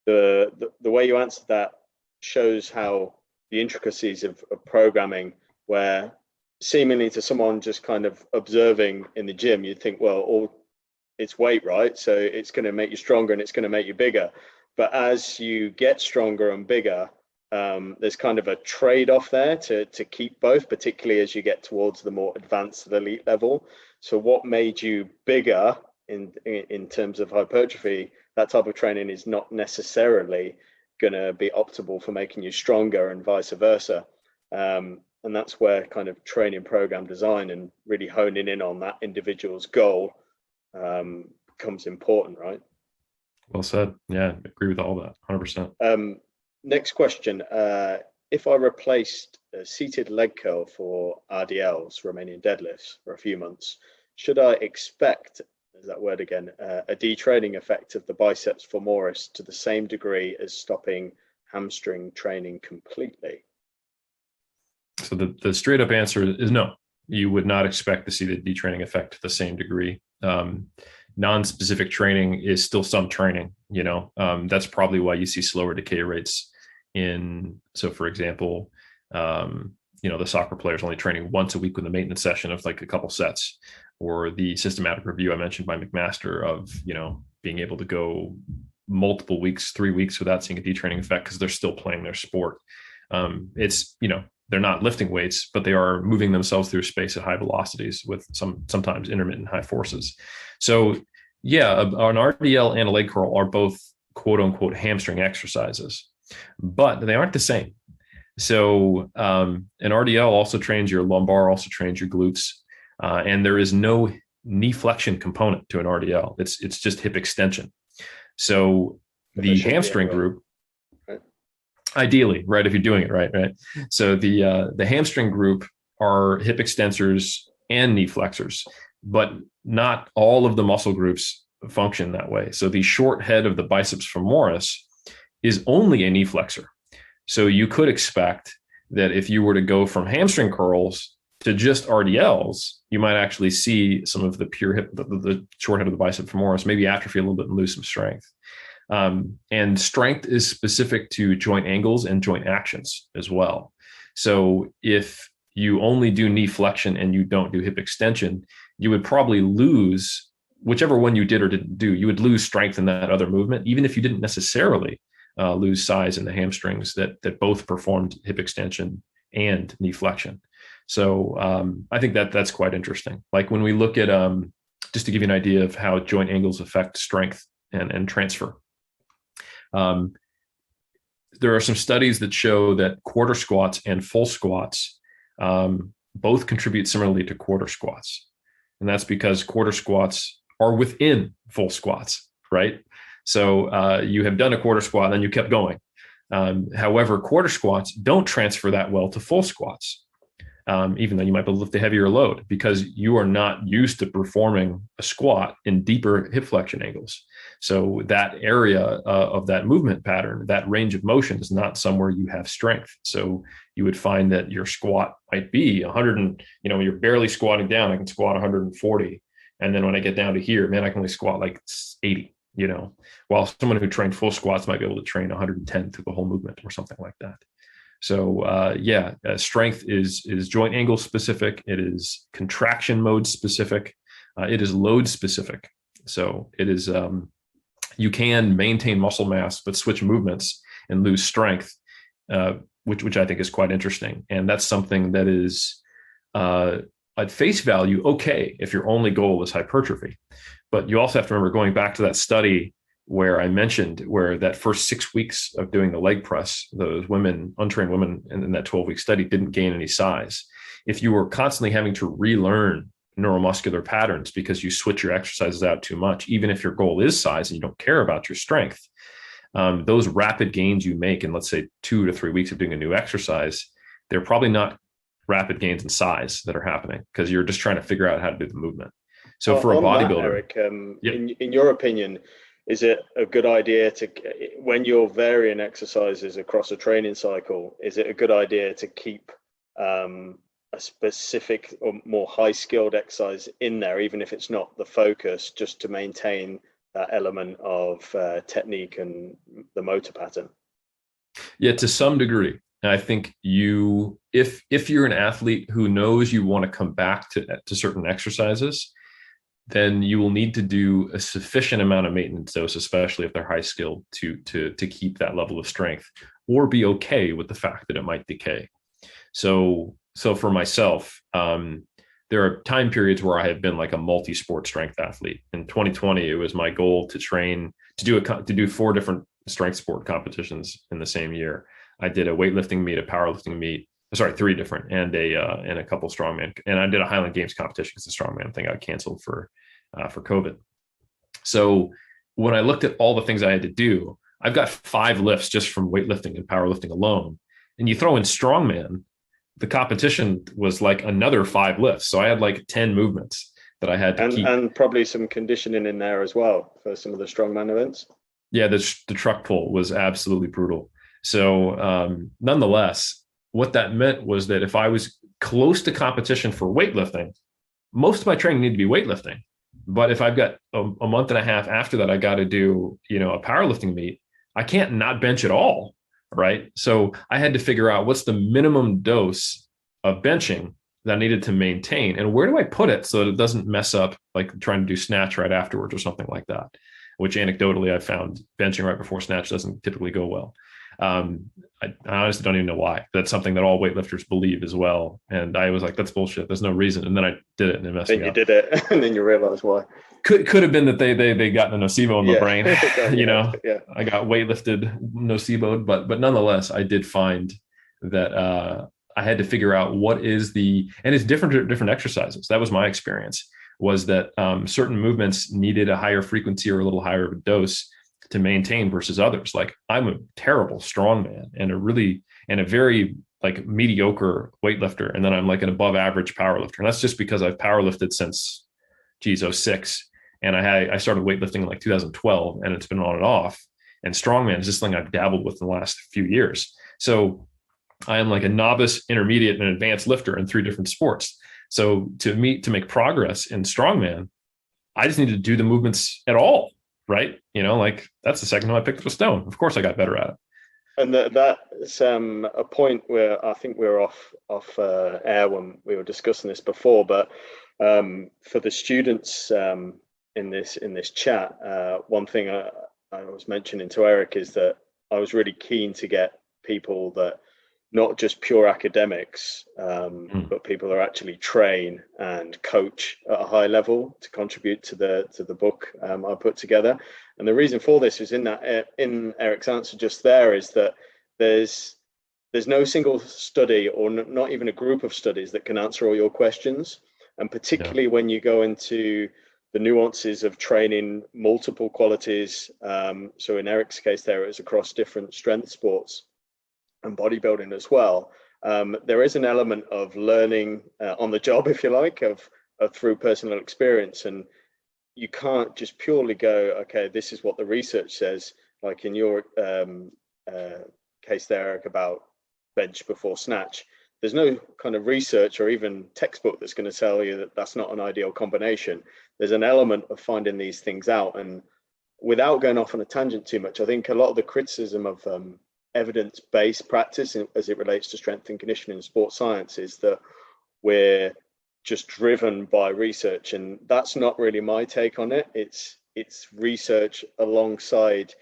the way you answer that shows how the intricacies of programming, where seemingly to someone just kind of observing in the gym, you'd think, well, it's weight, right? So it's going to make you stronger and it's going to make you bigger. But as you get stronger and bigger, there's kind of a trade-off there to keep both, particularly as you get towards the more advanced elite level. So what made you bigger in terms of hypertrophy, that type of training is not necessarily going to be optimal for making you stronger, and vice versa. And that's where kind of training program design and really honing in on that individual's goal becomes important, right? Well said. Yeah, I agree with all that, 100%. Next question. If I replaced a seated leg curl for RDLs, Romanian deadlifts, for a few months, should I expect, is that word again, a detraining effect of the biceps femoris to the same degree as stopping hamstring training completely? So the straight up answer is no. You would not expect to see the detraining effect to the same degree. Non-specific training is still some training, that's probably why you see slower decay rates so for example, the soccer players only training once a week with a maintenance session of like a couple sets, or the systematic review I mentioned by McMaster of, being able to go multiple weeks, 3 weeks without seeing a detraining effect because they're still playing their sport. It's, they're not lifting weights, but they are moving themselves through space at high velocities with sometimes intermittent high forces. So yeah, an RDL and a leg curl are both quote unquote hamstring exercises, but they aren't the same. So an RDL also trains your lumbar, also trains your glutes, and there is no knee flexion component to an RDL. It's just hip extension. So the hamstring group, right? Ideally, right, if you're doing it right. So the hamstring group are hip extensors and knee flexors, but not all of the muscle groups function that way. So the short head of the biceps femoris is only a knee flexor. So you could expect that if you were to go from hamstring curls to just RDLs, you might actually see some of the pure hip, the short head of the bicep femoris, maybe atrophy a little bit and lose some strength. And strength is specific to joint angles and joint actions as well. So if you only do knee flexion and you don't do hip extension, you would probably lose whichever one you did or didn't do. You would lose strength in that other movement, even if you didn't necessarily lose size in the hamstrings that both performed hip extension and knee flexion. So I think that's quite interesting. Like when we look at, just to give you an idea of how joint angles affect strength and transfer. There are some studies that show that quarter squats and full squats both contribute similarly to quarter squats. And that's because quarter squats are within full squats, right? So you have done a quarter squat and then you kept going. However, quarter squats don't transfer that well to full squats, even though you might be able to lift a heavier load, because you are not used to performing a squat in deeper hip flexion angles. So that area of that movement pattern, that range of motion is not somewhere you have strength. So you would find that your squat might be 100 and, you're barely squatting down. I can squat 140. And then when I get down to here, man, I can only squat like 80, while someone who trained full squats might be able to train 110 through the whole movement or something like that. So strength is joint angle specific. It is contraction mode specific. It is load specific. So it is, you can maintain muscle mass, but switch movements and lose strength, which I think is quite interesting. And that's something that is at face value, okay, if your only goal is hypertrophy. But you also have to remember, going back to that study where I mentioned, where that first 6 weeks of doing the leg press, those women, untrained women in that 12-week study didn't gain any size. If you were constantly having to relearn neuromuscular patterns because you switch your exercises out too much, even if your goal is size and you don't care about your strength, those rapid gains you make in, let's say, 2 to 3 weeks of doing a new exercise, they're probably not rapid gains in size that are happening because you're just trying to figure out how to do the movement. So for a bodybuilder, Eric, in your opinion, is it a good idea to, when you're varying exercises across a training cycle, is it a good idea to keep a specific or more high-skilled exercise in there, even if it's not the focus, just to maintain that element of technique and the motor pattern? Yeah, to some degree. And I think if you're an athlete who knows you want to come back to certain exercises, then you will need to do a sufficient amount of maintenance dose, especially if they're high skilled, to keep that level of strength, or be okay with the fact that it might decay. So for myself, there are time periods where I have been like a multi-sport strength athlete. In 2020, it was my goal to train to do 4 different strength sport competitions in the same year. I did a weightlifting meet, a powerlifting meet, sorry, 3 different, and a couple strongman, and I did a Highland Games competition because the strongman thing got canceled for COVID. So when I looked at all the things I had to do, I've got 5 lifts just from weightlifting and powerlifting alone, and you throw in strongman, the competition was like another 5 lifts. So I had like 10 movements that I had to keep. And probably some conditioning in there as well for some of the strongman events. Yeah, the truck pull was absolutely brutal. So nonetheless, what that meant was that if I was close to competition for weightlifting, most of my training needed to be weightlifting. But if I've got a month and a half after that, I got to do, a powerlifting meet, I can't not bench at all. Right. So I had to figure out what's the minimum dose of benching that I needed to maintain, and where do I put it so that it doesn't mess up, like trying to do snatch right afterwards or something like that, which anecdotally I found benching right before snatch doesn't typically go well. I honestly don't even know why. That's something that all weightlifters believe as well. And I was like, that's bullshit. There's no reason. And then I did it and it messed me up. You did it and then you realize why. Could have been that they got a nocebo in the brain. Yeah. I got weightlifted noceboed, but nonetheless, I did find that I had to figure out what is and it's different exercises. That was my experience, was that certain movements needed a higher frequency or a little higher of a dose to maintain versus others. Like I'm a terrible strongman and a very like mediocre weightlifter. And then I'm like an above average powerlifter. And that's just because I've powerlifted since 06. And I started weightlifting in like 2012 and it's been on and off. And strongman is this thing I've dabbled with in the last few years. So I am like a novice, intermediate, and advanced lifter in 3 different sports. So to make progress in strongman, I just need to do the movements at all. Right. Like that's the second time I picked up a stone. Of course I got better at it. And that's a point where I think we were off air when we were discussing this before. But for the students in this chat, one thing I was mentioning to Eric is that I was really keen to get people that not just pure academics, but people who actually train and coach at a high level to contribute to the book I put together. And the reason for this is in Eric's answer just there is that there's no single study or not even a group of studies that can answer all your questions. And particularly when you go into the nuances of training multiple qualities. So in Eric's case there, it was across different strength sports and bodybuilding as well. There is an element of learning on the job, if you like, of through personal experience. And you can't just purely go, okay, this is what the research says, like in your case there, Eric, about bench before snatch. There's no kind of research or even textbook that's going to tell you that that's not an ideal combination. There's an element of finding these things out. And without going off on a tangent too much, I think a lot of the criticism of evidence-based practice as it relates to strength and conditioning in sports science is that we're just driven by research, and that's not really my take on it. It's research alongside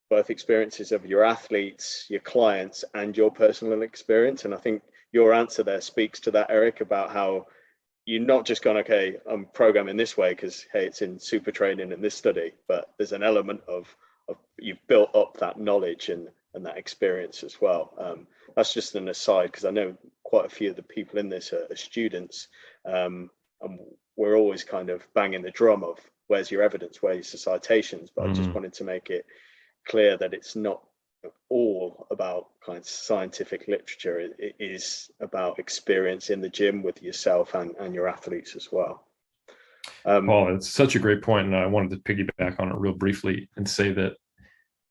both experiences of your athletes, your clients, and your personal experience. And I think your answer there speaks to that, Eric, about how you're not just gone, okay, I'm programming this way because, hey, it's in super training in this study, but there's an element of you've built up that knowledge and that experience as well. That's just an aside, because I know quite a few of the people in this are students, and we're always kind of banging the drum of where's your evidence, where's your citations, but I just wanted to make it clear that it's not all about kind of scientific literature. It is about experience in the gym with yourself and your athletes as well. Well, it's such a great point, and I wanted to piggyback on it real briefly and say that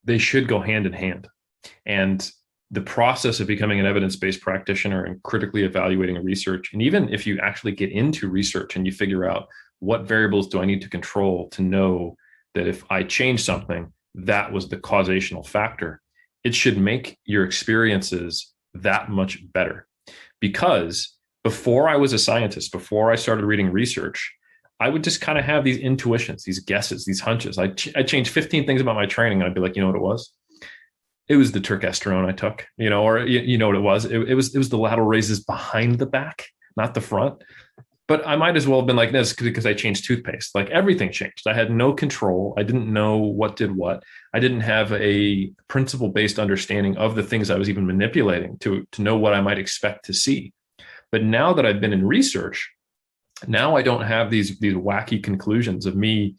they should go hand in hand. And the process of becoming an evidence-based practitioner and critically evaluating research, and even if you actually get into research and you figure out what variables do I need to control to know that if I change something, that was the causational factor, it should make your experiences that much better. Because before I was a scientist, before I started reading research, I would just kind of have these intuitions, these guesses, these hunches. I'd change 15 things about my training and I'd be like, you know what it was? It was the turkesterone I took, or you know what it was? It was the lateral raises behind the back, not the front. But I might as well have been like this because I changed toothpaste. Like everything changed. I had no control. I didn't know what did what. I didn't have a principle-based understanding of the things I was even manipulating to know what I might expect to see. But now that I've been in research, now I don't have these wacky conclusions of me,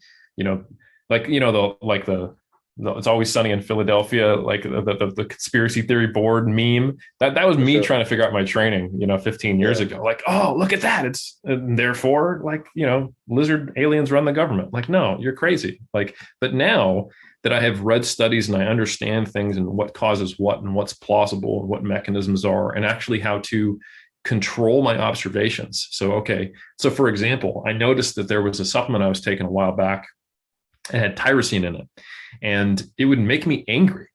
like the it's always sunny in Philadelphia, like the conspiracy theory board meme. That was me trying to figure out my training, 15 years ago. Like, oh, look at that. It's therefore like, lizard aliens run the government. Like, no, you're crazy. Like, but now that I have read studies and I understand things and what causes what and what's plausible and what mechanisms are, and actually how to control my observations. So for example, I noticed that there was a supplement I was taking a while back. It had tyrosine in it, and it would make me angry.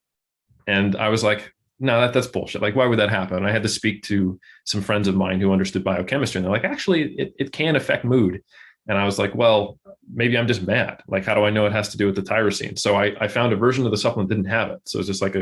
And I was like, no, that's bullshit. Like, why would that happen? And I had to speak to some friends of mine who understood biochemistry, and they're like, actually, it can affect mood. And I was like, well, maybe I'm just mad. Like, how do I know it has to do with the tyrosine? So I found a version of the supplement that didn't have it. So it's just like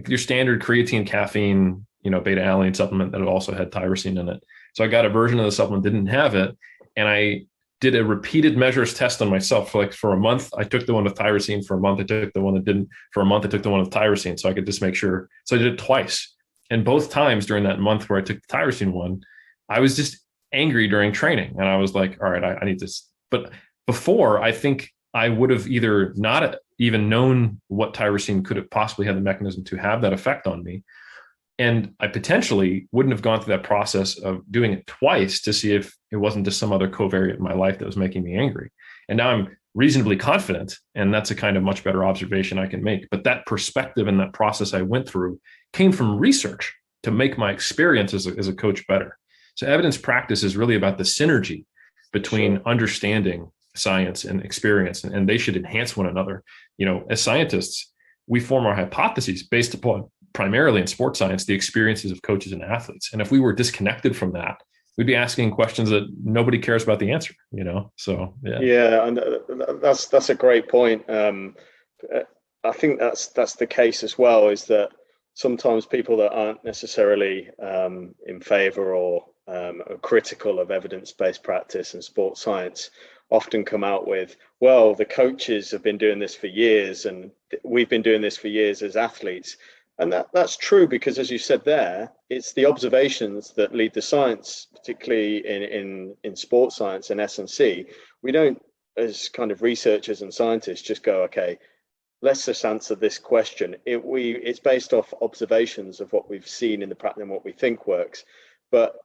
your standard creatine, caffeine, beta alanine supplement that also had tyrosine in it. So I got a version of the supplement that didn't have it, and I did a repeated measures test on myself. For a month, I took the one with tyrosine. For a month, I took the one that didn't. For a month, I took the one with tyrosine, so I could just make sure. So I did it twice, and both times during that month where I took the tyrosine one, I was just angry during training, and I was like, all right, I need this. But before, I think I would have either not even known what tyrosine could have possibly had the mechanism to have that effect on me, and I potentially wouldn't have gone through that process of doing it twice to see if it wasn't just some other covariate in my life that was making me angry. And now I'm reasonably confident, and that's a kind of much better observation I can make. But that perspective and that process I went through came from research to make my experience as a coach better. So evidence practice is really about the synergy between understanding science and experience, and they should enhance one another. As scientists, we form our hypotheses based upon, primarily in sports science, the experiences of coaches and athletes. And if we were disconnected from that, we'd be asking questions that nobody cares about the answer, So, yeah. Yeah. And that's a great point. I think that's the case as well, is that sometimes people that aren't necessarily in favor or are critical of evidence-based practice and sports science often come out with, well, the coaches have been doing this for years and we've been doing this for years as athletes. And that's true, because as you said there, it's the observations that lead the science, particularly in sports science and S&C. We don't, as kind of researchers and scientists, just go, okay, let's just answer this question. It's based off observations of what we've seen in the practice and what we think works. But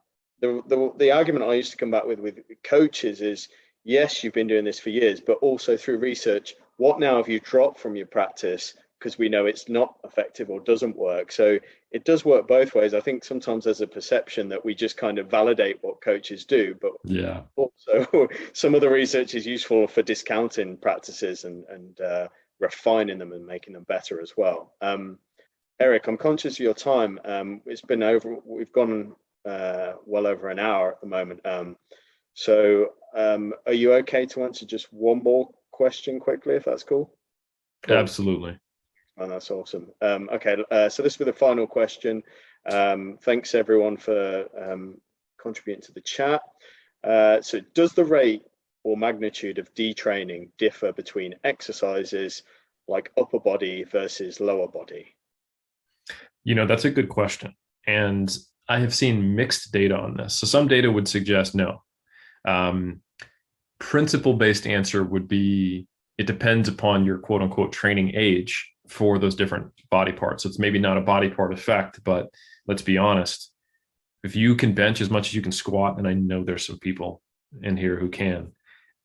the argument I used to come back with coaches is, yes, you've been doing this for years, but also through research, what now have you dropped from your practice? Because we know it's not effective or doesn't work. So it does work both ways. I think sometimes there's a perception that we just kind of validate what coaches do, but also some of the research is useful for discounting practices and refining them and making them better as well. Eric, I'm conscious of your time. We've gone well over an hour at the moment. So are you okay to answer just one more question quickly, if that's cool? Absolutely. Oh, that's awesome. Okay, so this will be the final question. Thanks everyone for contributing to the chat. So does the rate or magnitude of detraining differ between exercises like upper body versus lower body? That's a good question. And I have seen mixed data on this. So some data would suggest no. Principle-based answer would be, it depends upon your quote unquote training age for those different body parts. So it's maybe not a body part effect, but let's be honest. If you can bench as much as you can squat, and I know there's some people in here who can,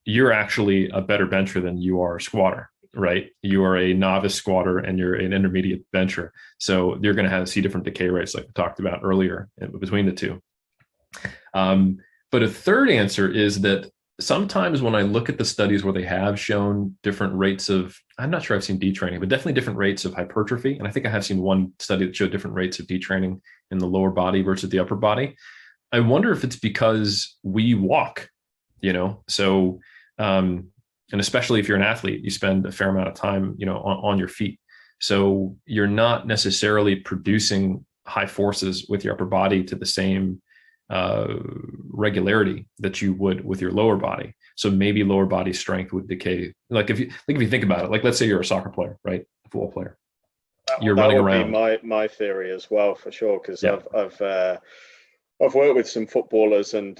you're actually a better bencher than you are a squatter, right? You are a novice squatter and you're an intermediate bencher. So you're going to see different decay rates like we talked about earlier between the two. But a third answer is that sometimes when I look at the studies where they have shown different rates of, I'm not sure I've seen detraining, but definitely different rates of hypertrophy. And I think I have seen one study that showed different rates of detraining in the lower body versus the upper body. I wonder if it's because we walk, so, and especially if you're an athlete, you spend a fair amount of time, on your feet. So you're not necessarily producing high forces with your upper body to the same regularity that you would with your lower body. So maybe lower body strength would decay. Like if you think about it, like let's say you're a soccer player, right? A football player. You're running around. Be my theory as well, for sure, because Yeah. I've worked with some footballers, and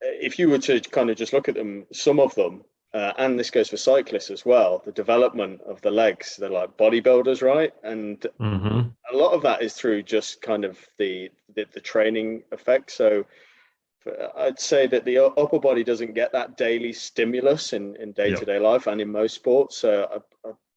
if you were to kind of just look at them, some of them, and this goes for cyclists as well, the development of the legs, they're like bodybuilders, right? And a lot of that is through just kind of the training effect. So I'd say that the upper body doesn't get that daily stimulus in day-to-day life and in most sports. So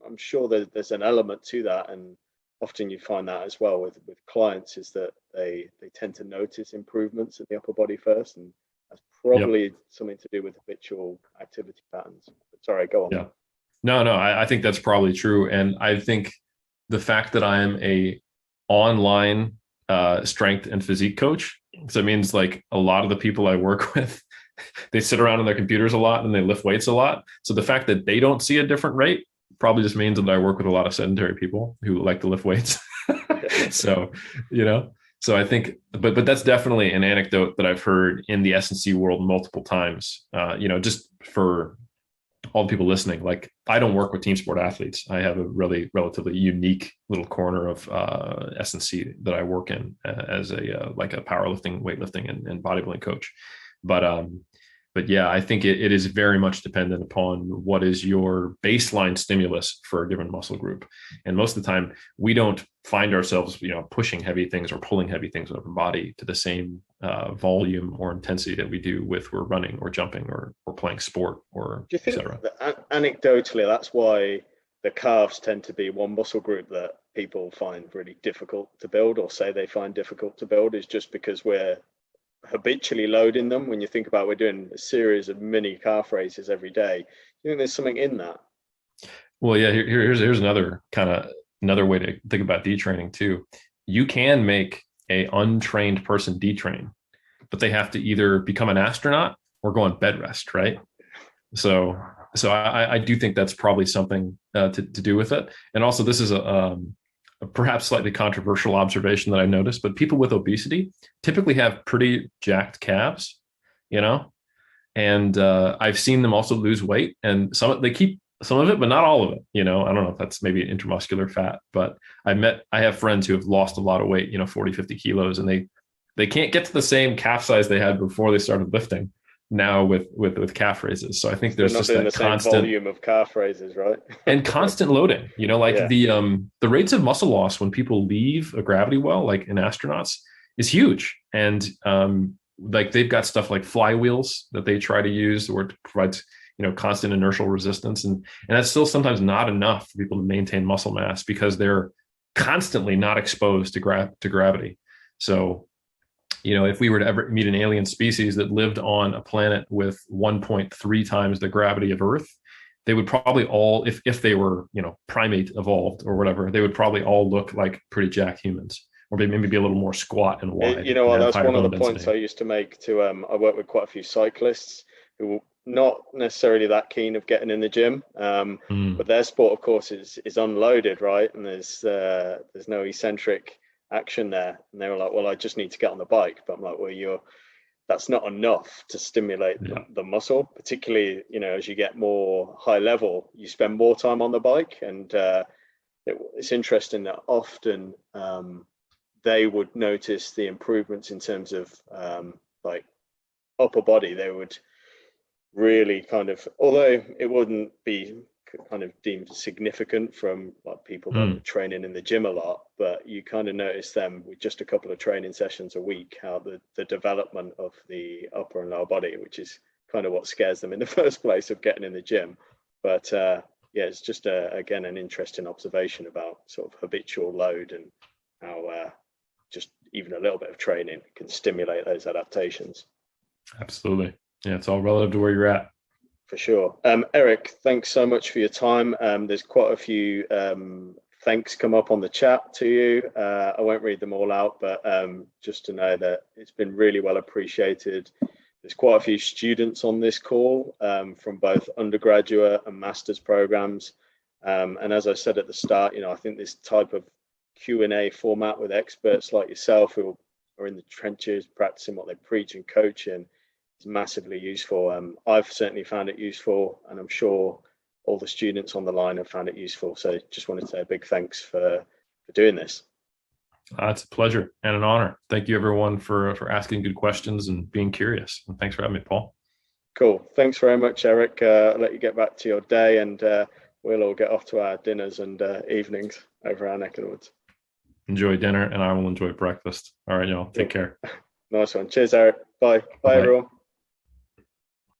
I'm sure that there's an element to that, and often you find that as well with clients, is that they tend to notice improvements in the upper body first, and that's probably something to do with habitual activity patterns. But sorry, go on. Yeah. No, I think that's probably true. And I think the fact that I am a online strength and physique coach, so it means like a lot of the people I work with, they sit around on their computers a lot and they lift weights a lot. So the fact that they don't see a different rate probably just means that I work with a lot of sedentary people who like to lift weights. So, so I think, but that's definitely an anecdote that I've heard in the S&C world multiple times. Just for all the people listening, like I don't work with team sport athletes. I have a really relatively unique little corner of S&C that I work in as a like a powerlifting, weightlifting, and bodybuilding coach. But yeah, I think it is very much dependent upon what is your baseline stimulus for a given muscle group. And most of the time, we don't find ourselves, pushing heavy things or pulling heavy things with our body to the same volume or intensity that we do with we're running or jumping or playing sport or do you think that, anecdotally, that's why the calves tend to be one muscle group that people find really difficult to build, or say they find difficult to build, is just because we're habitually loading them? When you think about, we're doing a series of mini calf raises every day. You think there's something in that? Well, yeah, here's another way to think about detraining too. You can make a untrained person detrain, but they have to either become an astronaut or go on bed rest, right? So I do think that's probably something to do with it. And also, this is a perhaps slightly controversial observation that I noticed, but people with obesity typically have pretty jacked calves, and I've seen them also lose weight, and they keep some of it, but not all of it. I don't know if that's maybe intramuscular fat, but I have friends who have lost a lot of weight, 40, 50 kilos, and they can't get to the same calf size they had before they started lifting now with calf raises. So I think there's just that constant volume of calf raises, right? And constant loading, the rates of muscle loss when people leave a gravity well, like in astronauts, is huge. And like they've got stuff like flywheels that they try to use, where it provides constant inertial resistance, and that's still sometimes not enough for people to maintain muscle mass because they're constantly not exposed to gravity. So if we were to ever meet an alien species that lived on a planet with 1.3 times the gravity of Earth, they would probably all, if they were, primate evolved or whatever, they would probably all look like pretty jacked humans, or maybe be a little more squat and wide. That's one of the points I used to make to, I work with quite a few cyclists who were not necessarily that keen of getting in the gym, but their sport, of course, is unloaded, right? And there's no eccentric action there, and they were like, well, I just need to get on the bike. But I'm like, well, that's not enough to stimulate the muscle, particularly as you get more high level, you spend more time on the bike. And it's interesting that often they would notice the improvements in terms of like upper body. They would really kind of, although it wouldn't be kind of deemed significant from like people that are training in the gym a lot, but you kind of notice them with just a couple of training sessions a week, how the development of the upper and lower body, which is kind of what scares them in the first place of getting in the gym. But it's just again an interesting observation about sort of habitual load and how just even a little bit of training can stimulate those adaptations. Absolutely. Yeah, it's all relative to where you're at. For sure. Eric, thanks so much for your time. There's quite a few thanks come up on the chat to you. I won't read them all out, but just to know that it's been really well appreciated. There's quite a few students on this call from both undergraduate and master's programs. And as I said at the start, I think this type of Q&A format with experts like yourself who are in the trenches practicing what they preach and coaching is massively useful. I've certainly found it useful, and I'm sure all the students on the line have found it useful. So just wanted to say a big thanks for doing this. It's a pleasure and an honor. Thank you, everyone, for asking good questions and being curious. And thanks for having me, Paul. Cool. Thanks very much, Eric. I'll let you get back to your day, and we'll all get off to our dinners and evenings over our neck of the woods. Enjoy dinner, and I will enjoy breakfast. All right, y'all. Take care. Nice one. Cheers, Eric. Bye. Bye, everyone.